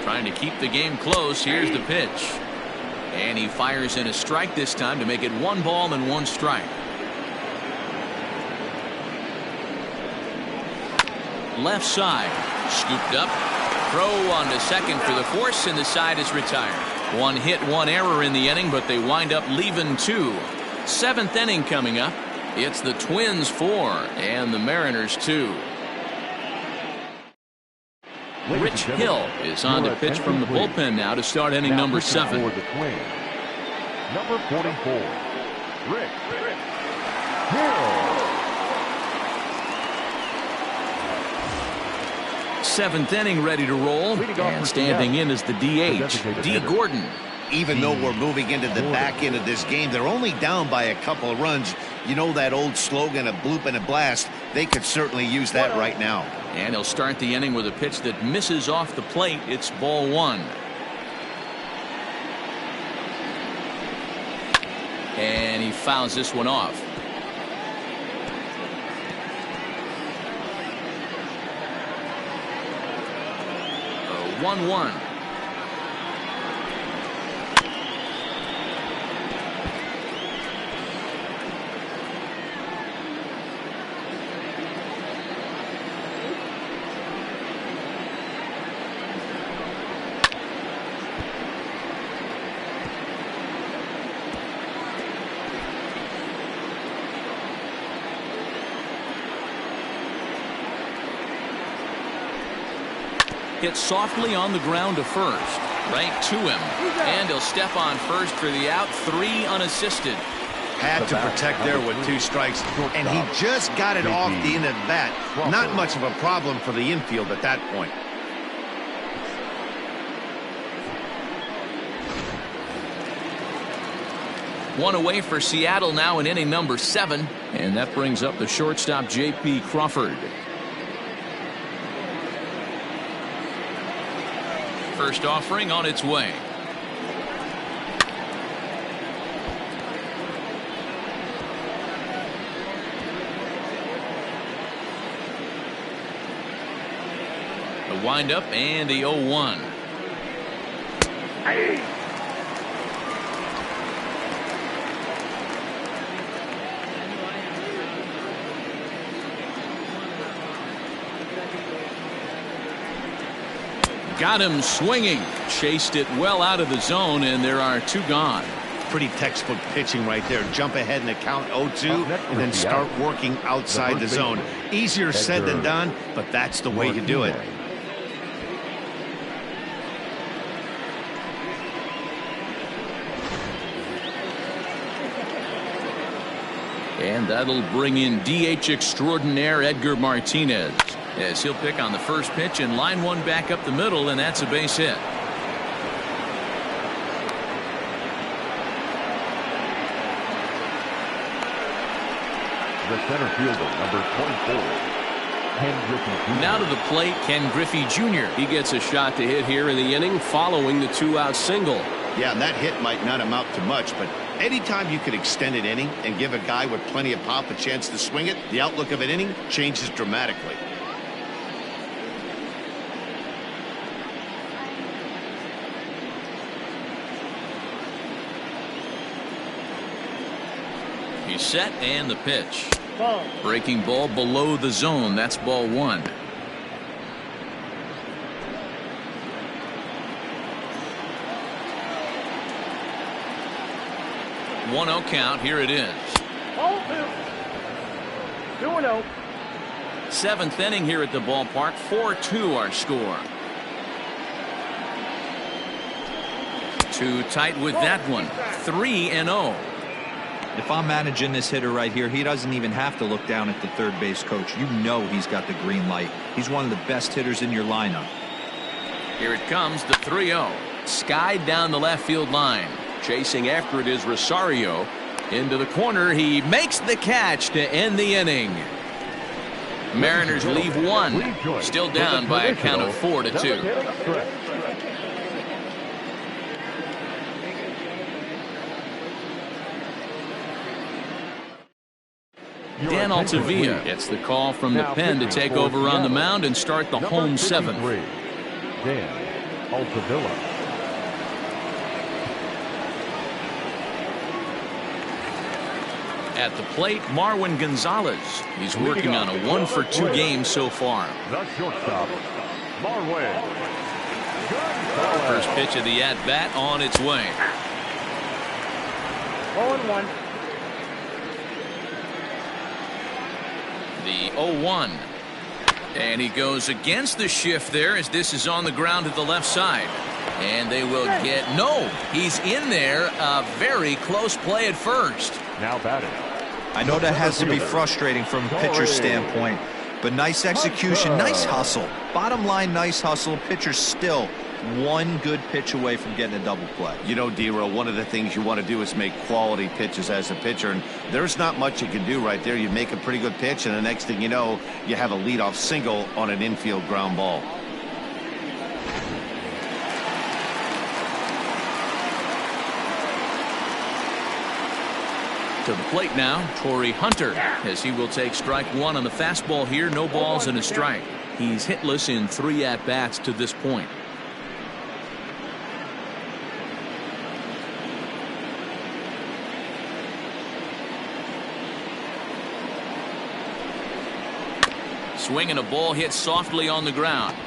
Trying to keep the game close. Here's the pitch. And he fires in a strike this time to make it 1 ball and 1 strike. Left side. Scooped up. Throw on to second for the force, and the side is retired. 1 hit, 1 error in the inning, but they wind up leaving 2. 7th inning coming up. It's the Twins 4 and the Mariners 2. Rich Hill is on to pitch from the bullpen now to start inning number 7. For the Twins, number 44, Rich Hill. 7th inning ready to roll, and standing in is the DH, D. Gordon. Even though we're moving into the back end of this game, they're only down by a couple of runs. You know that old slogan, a bloop and a blast. They could certainly use that right now. And he'll start the inning with a pitch that misses off the plate. It's ball 1. And he fouls this one off. 1-1. Hit softly on the ground to first. Right to him. And he'll step on first for the out. 3 unassisted. Had to protect there with 2 strikes, and he just got it off the end of the bat. Not much of a problem for the infield at that point. One away for Seattle now in inning number 7. And that brings up the shortstop, J.P. Crawford. First offering on its way. windup and the 0-1. Got him swinging. Chased it well out of the zone, and there are 2 gone. Pretty textbook pitching right there. Jump ahead in the count 0-2 and then start working outside the zone. Easier said than done, but that's the way to do it. And that'll bring in DH extraordinaire Edgar Martinez, as he'll pick on the first pitch and line one back up the middle, and that's a base hit. The center fielder, number 24, Ken Griffey Jr. Now to the plate, Ken Griffey Jr. He gets a shot to hit here in the inning following the 2-out single. Yeah, and that hit might not amount to much, but anytime you could extend an inning and give a guy with plenty of pop a chance to swing it, the outlook of an inning changes dramatically. He's set, and the pitch. Ball. Breaking ball below the zone. That's ball 1. One 0 count. Here it is. Ball 2. 2-0. 7th inning here at the ballpark. 4-2 our score. Too tight with that one. 3-0. If I'm managing this hitter right here, he doesn't even have to look down at the third base coach. You know he's got the green light. He's one of the best hitters in your lineup. Here it comes, the 3-0. Skied down the left field line. Chasing after it is Rosario. Into the corner. He makes the catch to end the inning. Mariners leave one. Still down by a count of 4-2. Dan Altavilla gets the call from the pen to take over on the mound and start the home 7th. Dan Altavilla. At the plate, Marwin Gonzalez. He's working on a 1-for-2 game so far. The shortstop, Marwin Gonzalez. First pitch of the at-bat on its way. 0-1. The 0-1. And he goes against the shift there as this is on the ground to the left side. And they will get no. He's in there. A very close play at first. Now batting. I know that has to be frustrating from a pitcher's standpoint, but nice execution, nice hustle. Bottom line, nice hustle. Pitcher's still one good pitch away from getting a double play. You know, D-Roll, one of the things you want to do is make quality pitches as a pitcher, and there's not much you can do right there. You make a pretty good pitch, and the next thing you know, you have a leadoff single on an infield ground ball. To the plate now, Cory Hunter, as he will take strike 1 on the fastball here. No balls and a strike. He's hitless in 3 at-bats to this point. Swinging a ball hit softly on the ground.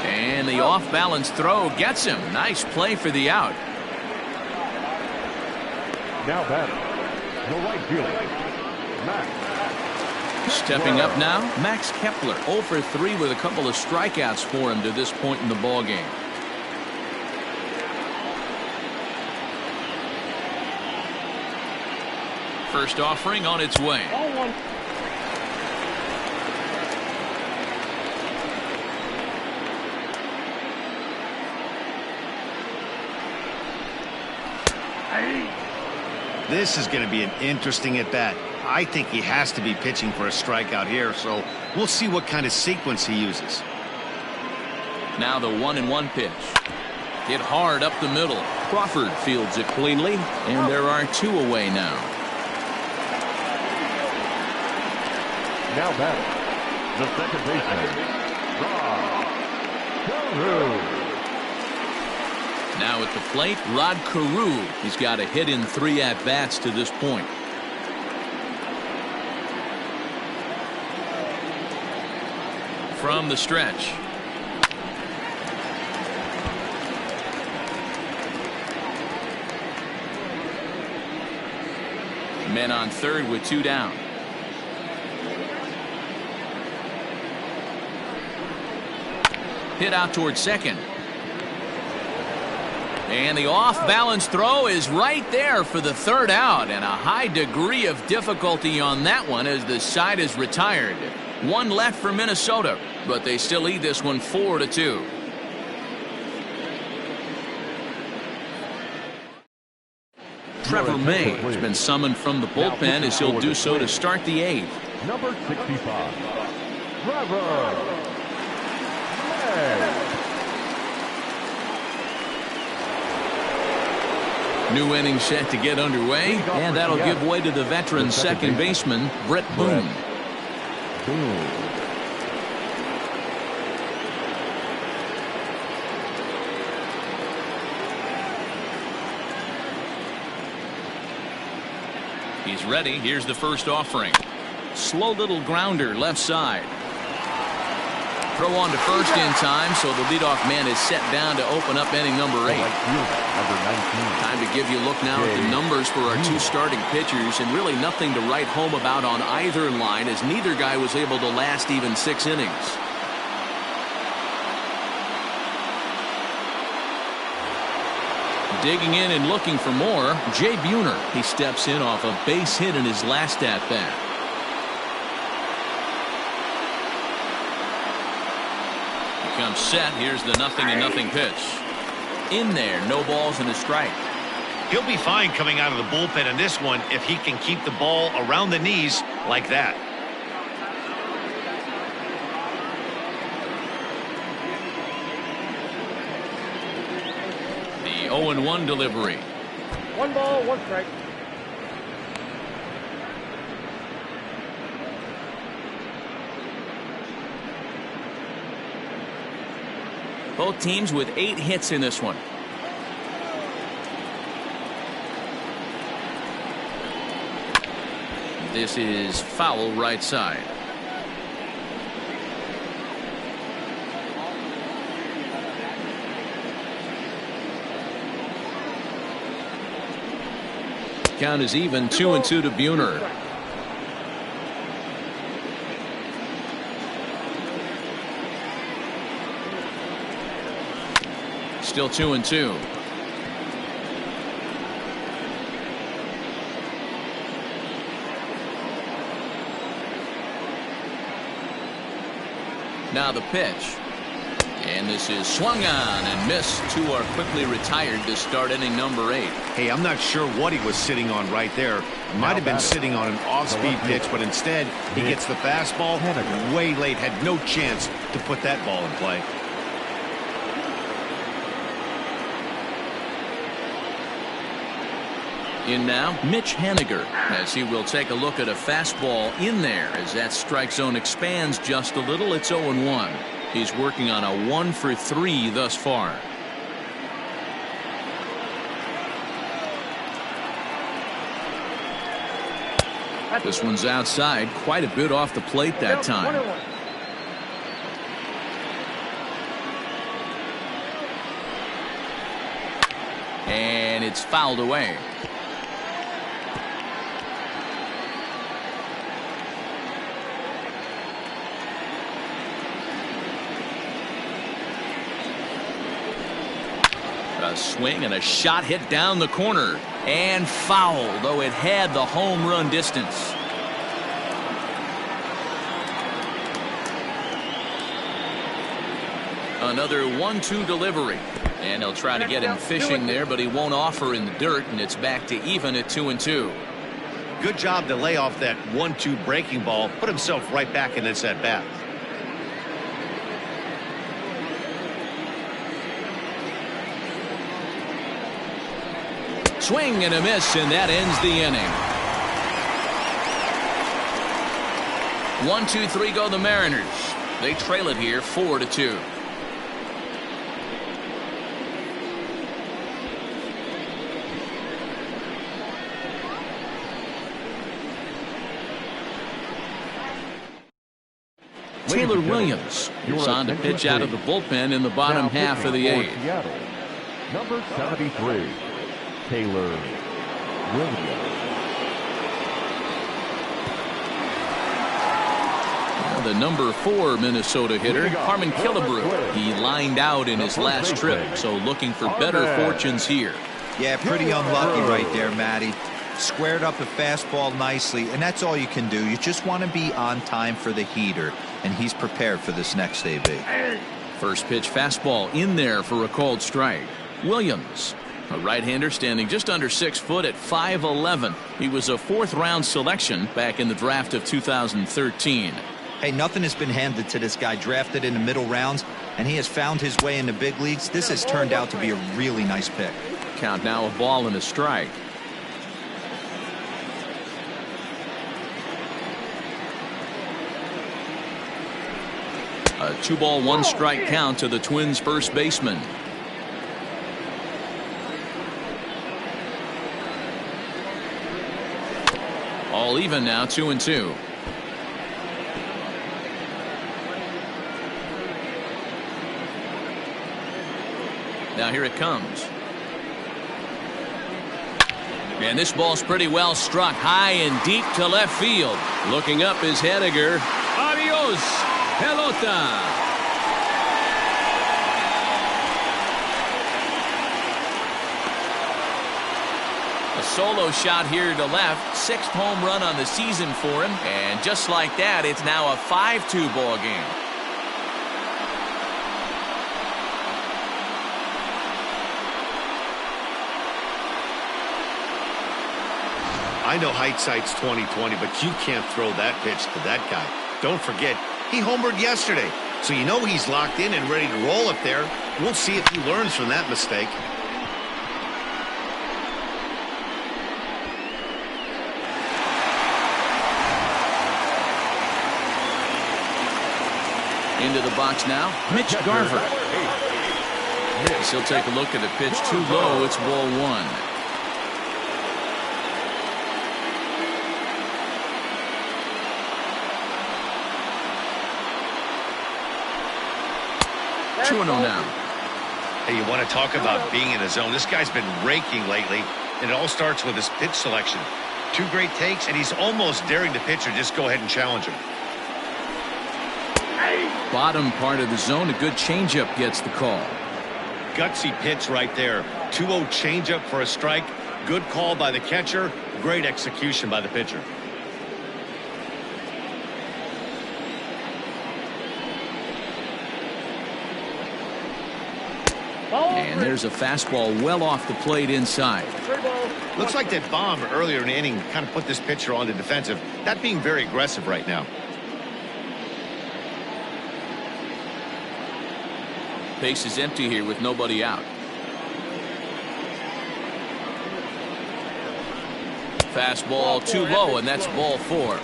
And the off-balance throw gets him. Nice play for the out. Now batting. The right fielder, Max. Stepping up now, Max Kepler, 0 for 3 with a couple of strikeouts for him to this point in the ballgame. First offering on its way. 0-1. This is going to be an interesting at-bat. I think he has to be pitching for a strikeout here, so we'll see what kind of sequence he uses. Now the 1-1 pitch. Hit hard up the middle. Crawford fields it cleanly, and there are 2 away now. Now batting. The second baseman, Now at the plate, Rod Carew. He's got a hit in 3 at-bats to this point. From the stretch. Men on third with 2 down. Hit out towards second. And the off-balance throw is right there for the 3rd out, and a high degree of difficulty on that one as the side is retired. 1 left for Minnesota, but they still lead this one 4-2. Trevor May has been summoned from the bullpen as he'll do so to start the 8th. Number 65, Trevor May. New inning set to get underway, and that'll give way to the veteran second baseman, Brett Boone. He's ready. Here's the first offering. Slow little grounder left side. Throw on to first in time, so the leadoff man is set down to open up inning number 8. Time to give you a look now at the numbers for our 2 starting pitchers, and really nothing to write home about on either line, as neither guy was able to last even 6 innings. Digging in and looking for more, Jay Buhner. He steps in off a base hit in his last at-bat. Comes set. Here's the 0-0 pitch. In there, no balls and a strike. He'll be fine coming out of the bullpen in this one if he can keep the ball around the knees like that. The 0-1 delivery. 1 ball, 1 strike. Both teams with 8 hits in this one. This is foul right side. Count is even, 2-2 to Buhner. Still 2-2. Now the pitch. And this is swung on and missed. 2 are quickly retired to start inning number 8. Hey, I'm not sure what he was sitting on right there. Might have been sitting on an off-speed pitch, but instead he gets the fastball way late. Had no chance to put that ball in play. In now, Mitch Haniger, as he will take a look at a fastball in there as that strike zone expands just a little. It's 0-1. He's working on a 1-for-3 thus far. This one's outside, quite a bit off the plate that time. And it's fouled away. A swing and a shot hit down the corner and foul, though it had the home run distance. Another 1-2 delivery, and he'll try to get him fishing there, but he won't offer in the dirt, and it's back to even at 2-2. Good job to lay off that 1-2 breaking ball, put himself right back in this at bat. Swing and a miss, and that ends the inning. 1-2-3 go the Mariners. They trail it here 4-2. Taylor Williams is on to pitch out of the bullpen in the bottom half of the eighth. Seattle, number 73, Taylor Williams. The number 4 Minnesota hitter, Harmon Killebrew. He lined out in his last trip, so looking for better fortunes here. Yeah, pretty unlucky right there, Matty. Squared up a fastball nicely, and that's all you can do. You just want to be on time for the heater, and he's prepared for this next AB. First pitch fastball in there for a called strike. Williams, a right-hander standing just under 6 foot at 5'11". He was a 4th-round selection back in the draft of 2013. Hey, nothing has been handed to this guy. Drafted in the middle rounds, and he has found his way in the big leagues. This has turned out to be a really nice pick. Count now, a ball and a strike. A 2-ball, 1-strike count to the Twins' first baseman. All even now, 2-2. Now here it comes. And this ball's pretty well struck high and deep to left field. Looking up is Henniger. Adios, pelota. A solo shot here to left. 6th home run on the season for him. And just like that, it's now a 5-2 ball game. I know hindsight's 20/20, but you can't throw that pitch to that guy. Don't forget, he homered yesterday, so you know he's locked in and ready to roll up there. We'll see if he learns from that mistake. Into the box now, Mitch Garver. He'll take a look at the pitch too low. It's ball 1. Now. Hey, you want to talk about being in a zone? This guy's been raking lately, and it all starts with his pitch selection. 2 great takes, and he's almost daring the pitcher just go ahead and challenge him. Bottom part of the zone, a good changeup gets the call. Gutsy pitch right there. 2-0 changeup for a strike. Good call by the catcher. Great execution by the pitcher. And there's a fastball well off the plate inside. Looks like that bomb earlier in the inning kind of put this pitcher on the defensive. Not being very aggressive right now. Base is empty here with nobody out. Fastball too low, and that's ball 4.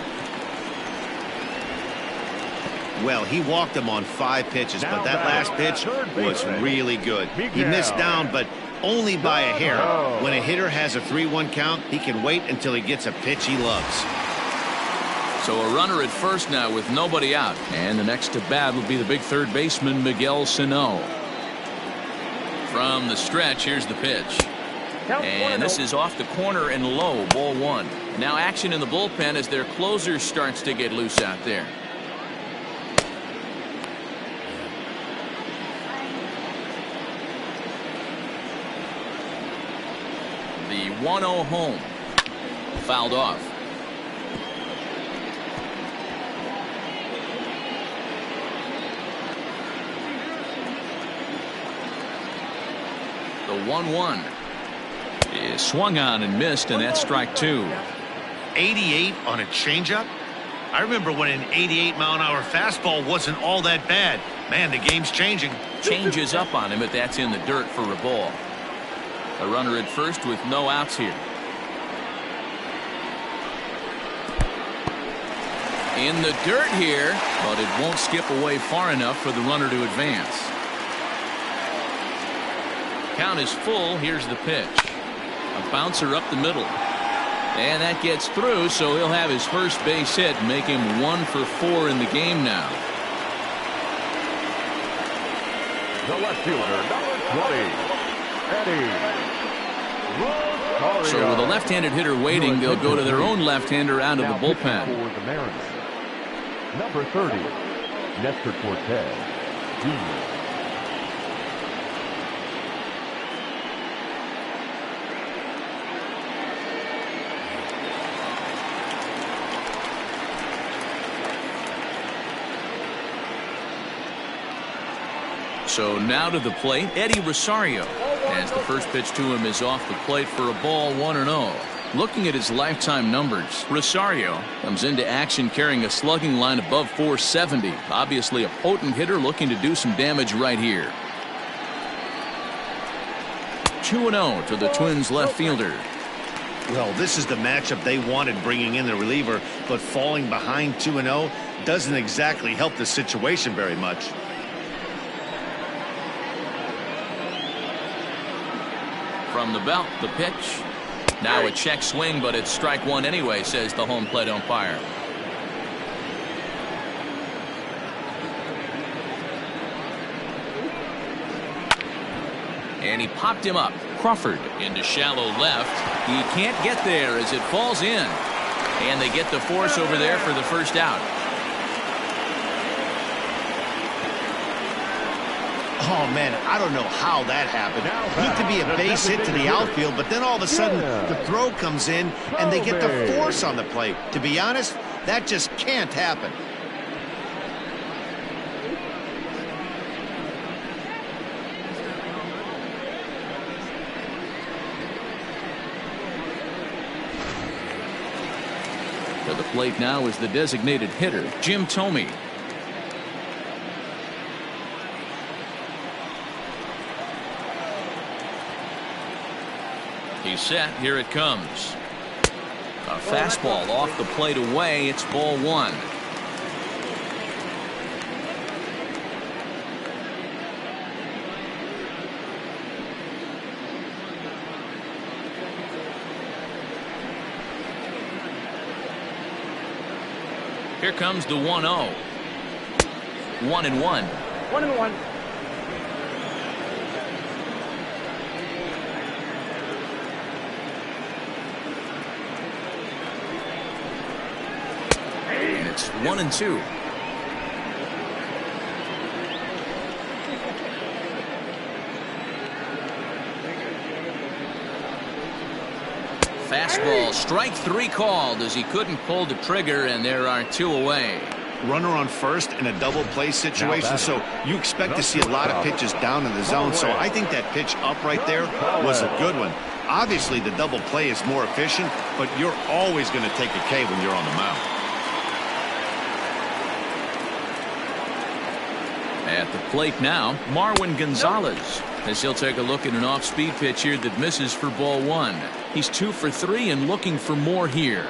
Well, he walked him on 5 pitches, but that last pitch was really good. He missed down, but only by a hair. When a hitter has a 3-1 count, he can wait until he gets a pitch he loves. So a runner at first now with nobody out. And the next to bat will be the big third baseman, Miguel Sano. From the stretch, here's the pitch. And this is off the corner and low, ball 1. Now action in the bullpen as their closer starts to get loose out there. The 1-0 home. Fouled off. The 1-1 is swung on and missed, and that's strike 2. 88 on a changeup? I remember when an 88-mile-an-hour fastball wasn't all that bad. Man, the game's changing. Changes up on him, but that's in the dirt for a ball. A runner at first with no outs here. In the dirt here, but it won't skip away far enough for the runner to advance. Count is full. Here's the pitch. A bouncer up the middle. And that gets through, so he'll have his first base hit, make him 1 for 4 in the game now. The left fielder, number 20, Eddie Rosario. So with a left-handed hitter waiting, they'll go to their own left-hander out of the bullpen. For the Mariners, number 30, Nestor Cortez, Jr. So now to the plate, Eddie Rosario. As the first pitch to him is off the plate for a ball, 1-0. Looking at his lifetime numbers, Rosario comes into action carrying a slugging line above 470. Obviously a potent hitter looking to do some damage right here. 2-0 to the Twins left fielder. Well, this is the matchup they wanted, bringing in the reliever, but falling behind 2-0 doesn't exactly help the situation very much. From the belt, the pitch. Now a check swing, but it's strike one anyway, says the home plate umpire. And he popped him up. Crawford into shallow left. He can't get there as it falls in. And they get the force over there for the first out. Oh, man, I don't know how that happened. Looked to be a base hit to the outfield, but then all of a sudden the throw comes in and they get the force on the plate. To be honest, that just can't happen. To the plate now is the designated hitter, Jim Thome. He's set. Here it comes. A fastball off the plate away. It's ball one. Here comes the 1-0. 1-1. 1-1. It's 1-2. Fastball, strike three called as he couldn't pull the trigger, and there are two away. Runner on first in a double play situation, so you expect to see a lot of pitches down in the zone. So I think that pitch up right there was a good one. Obviously, the double play is more efficient, but you're always going to take a K when you're on the mound. At the plate now, Marwin Gonzalez, as he'll take a look at an off-speed pitch here that misses for ball one. He's 2 for 3 and looking for more here.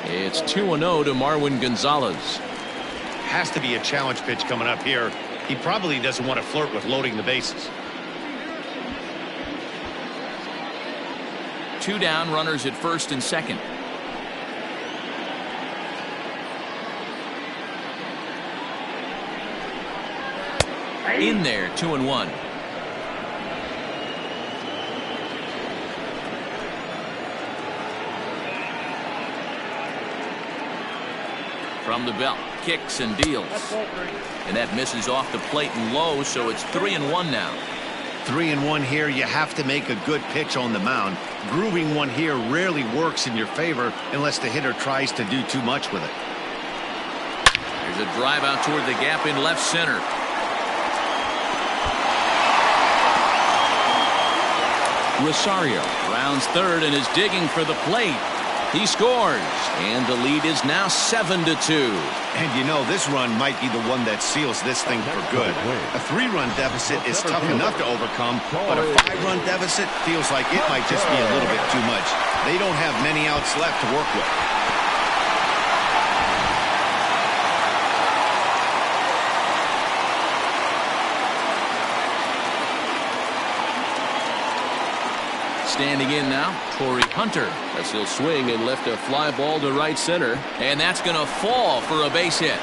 It's 2-0 to Marwin Gonzalez. Has to be a challenge pitch coming up here. He probably doesn't want to flirt with loading the bases. 2 down, runners at first and second. In there, 2-1. From the belt, kicks and deals. And that misses off the plate and low, so it's 3-1 now. 3-1 here. You have to make a good pitch on the mound. Grooving one here rarely works in your favor unless the hitter tries to do too much with it. There's a drive out toward the gap in left center. Rosario rounds third and is digging for the plate. He scores, and the lead is now 7-2. And you know, this run might be the one that seals this thing for good. A 3-run deficit is tough enough to overcome, but a 5-run deficit feels like it might just be a little bit too much. They don't have many outs left to work with. Standing in now, Cory Hunter. As he'll swing and lift a fly ball to right center. And that's going to fall for a base hit.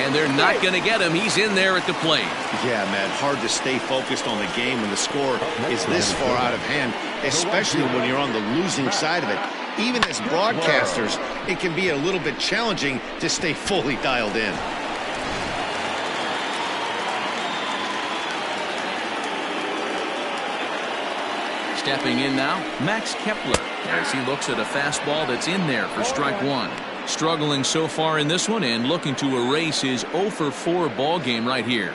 And they're not going to get him. He's in there at the plate. Yeah, Matt, hard to stay focused on the game when the score is this far out of hand, especially when you're on the losing side of it. Even as broadcasters, it can be a little bit challenging to stay fully dialed in. Stepping in now, Max Kepler, as he looks at a fastball that's in there for strike one. Struggling so far in this one and looking to erase his 0 for 4 ball game right here.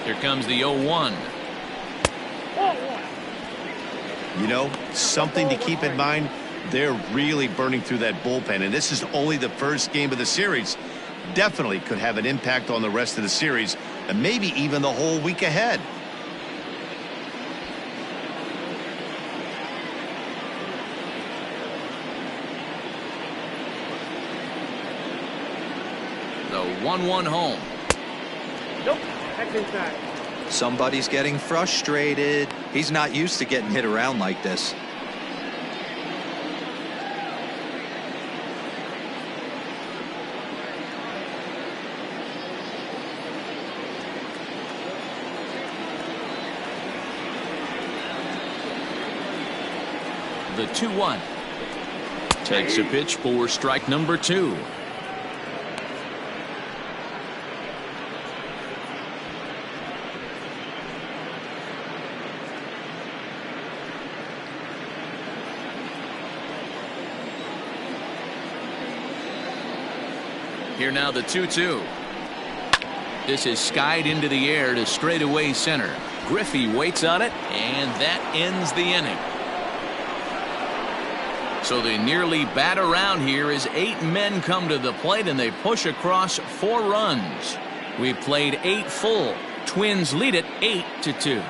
Here comes the 0-1. You know, something to keep in mind, they're really burning through that bullpen, and this is only the first game of the series. Definitely could have an impact on the rest of the series, and maybe even the whole week ahead. The 1-1 home. Nope. That's inside. Somebody's getting frustrated. He's not used to getting hit around like this. The 2-1. Takes a pitch for strike number 2. Here now the 2-2. This is skied into the air to straightaway center. Griffey waits on it, and that ends the inning. So they nearly bat around here as 8 men come to the plate and they push across 4 runs. We played 8 full. Twins lead it 8-2.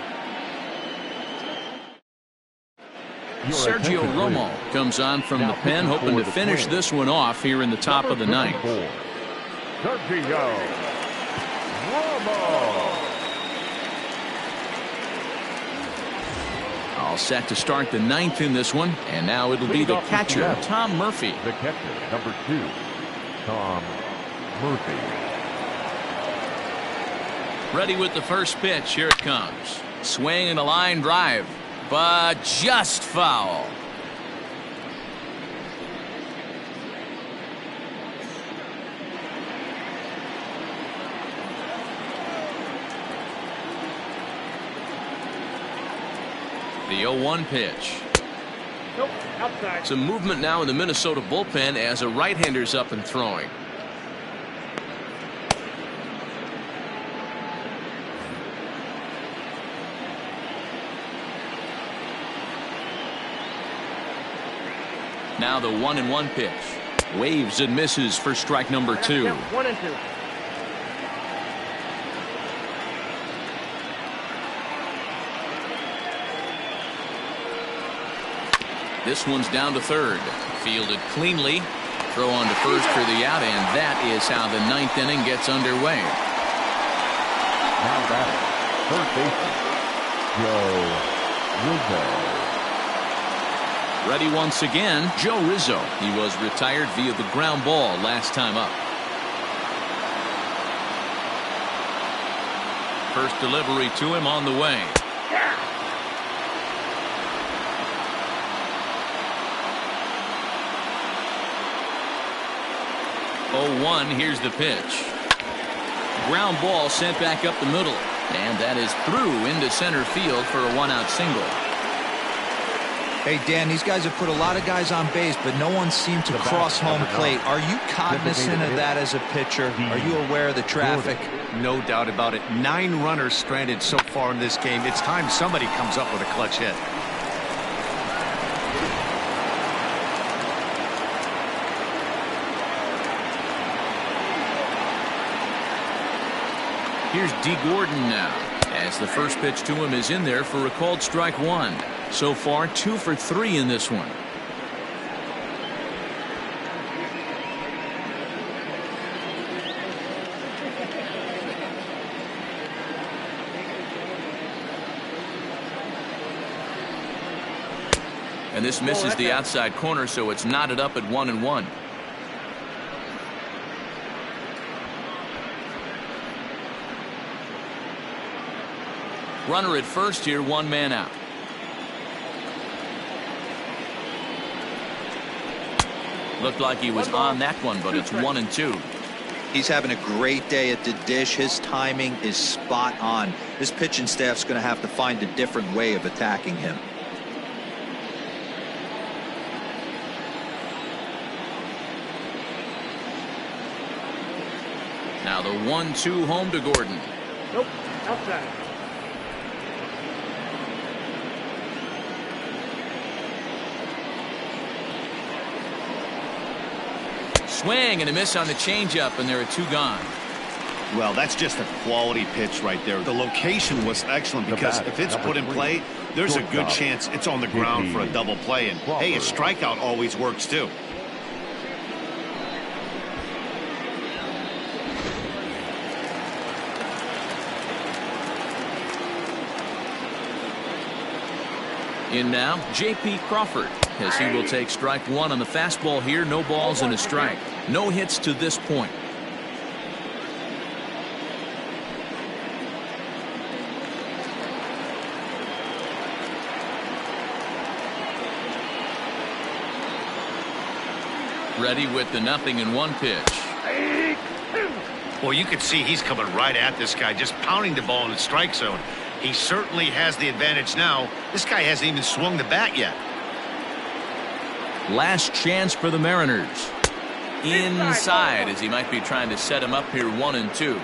Sergio Romo comes on from the pen, hoping to finish this one off here in the top of the ninth. Sergio Romo. All set to start the ninth in this one, and now it'll be the catcher, Tom Murphy. The catcher, number 2, Tom Murphy. Ready with the first pitch. Here it comes. Swing and a line drive, but just foul. The 0-1 pitch. Nope. Outside. Some movement now in the Minnesota bullpen as a right-hander's up and throwing. Now the 1-1 pitch. Waves and misses for strike number 2. Yep, 1 and 2. This one's down to third. Fielded cleanly. Throw on to first for the out, and that is how the ninth inning gets underway. Now batting, third baseman, Joe Rizzo. Ready once again, Joe Rizzo. He was retired via the ground ball last time up. First delivery to him on the way. 0-1, here's the pitch. Ground ball sent back up the middle, and that is through into center field for a 1-out single. Hey, Dan, these guys have put a lot of guys on base, but no one seemed to cross home plate. Are you cognizant of that as a pitcher? Are you aware of the traffic? No doubt about it. 9 runners stranded so far in this game. It's time somebody comes up with a clutch hit. Here's D. Gordon now, as the first pitch to him is in there for a called strike 1. So far 2 for 3 in this one. And this misses the outside corner, so it's knotted up at 1-1. Runner at first here, one man out. Looked like he was on that one, but it's 1-2. He's having a great day at the dish. His timing is spot on. His pitching staff's going to have to find a different way of attacking him. Now the 1-2 home to Gordon. Nope, outside. Swing and a miss on the changeup, and there are 2 gone. Well, that's just a quality pitch right there. The location was excellent because if it's put in play, there's a good chance it's on the ground for a double play. And hey, a strikeout always works too. In now, J.P. Crawford, as he will take strike 1 on the fastball here. No balls and a strike. No hits to this point. Ready with the 0-1 pitch. Well, you can see he's coming right at this guy, just pounding the ball in the strike zone. He certainly has the advantage now. This guy hasn't even swung the bat yet. Last chance for the Mariners. Inside, as he might be trying to set him up here 1-2.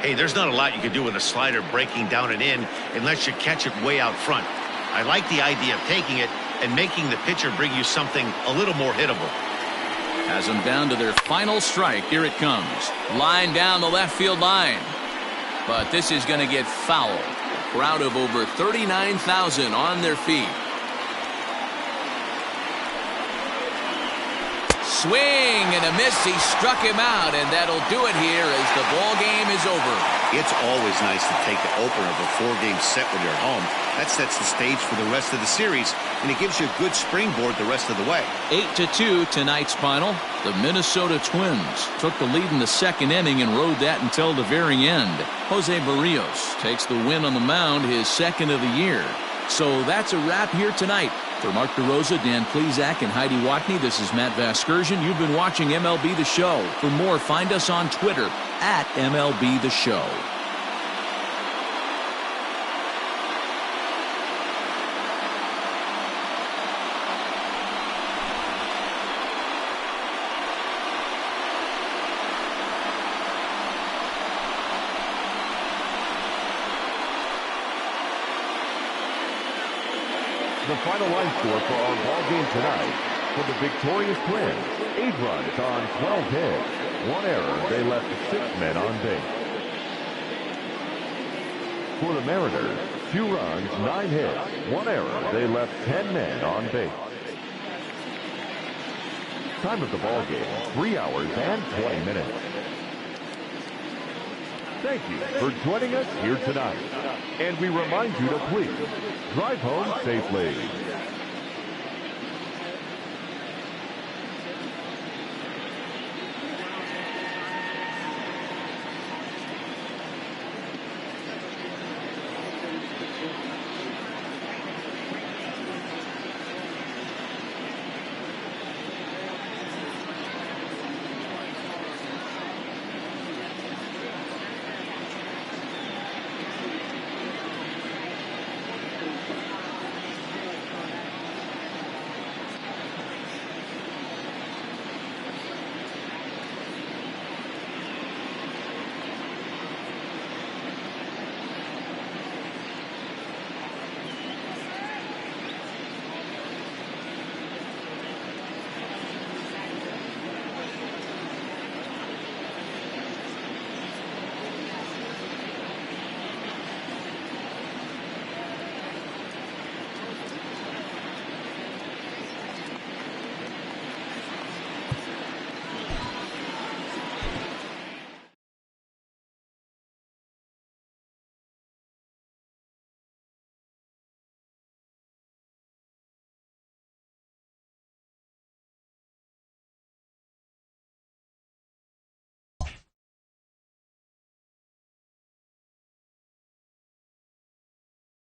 Hey, there's not a lot you can do with a slider breaking down and in unless you catch it way out front. I like the idea of taking it and making the pitcher bring you something a little more hittable. Has them down to their final strike. Here it comes. Line down the left field line. But this is going to get foul. Crowd of over 39,000 on their feet. Swing and a miss. He struck him out, and that'll do it here as the ball game is over. It's always nice to take the opener of a 4-game set when you're home. That sets the stage for the rest of the series, and it gives you a good springboard the rest of the way. 8-2 tonight's final. The Minnesota Twins took the lead in the second inning and rode that until the very end. Jose Barrios takes the win on the mound, his second of the year. So that's a wrap here tonight. For Mark DeRosa, Dan Plesac, and Heidi Watney, this is Matt Vasgersian. You've been watching MLB The Show. For more, find us on Twitter at MLB The Show. The final line score for our ball game tonight. For the victorious Twins, 8 runs on 12 hits. 1 error. They left 6 men on base. For the Mariners, 2 runs, 9 hits. 1 error. They left 10 men on base. Time of the ball game, 3 hours and 20 minutes. Thank you for joining us here tonight. And we remind you to please drive home safely.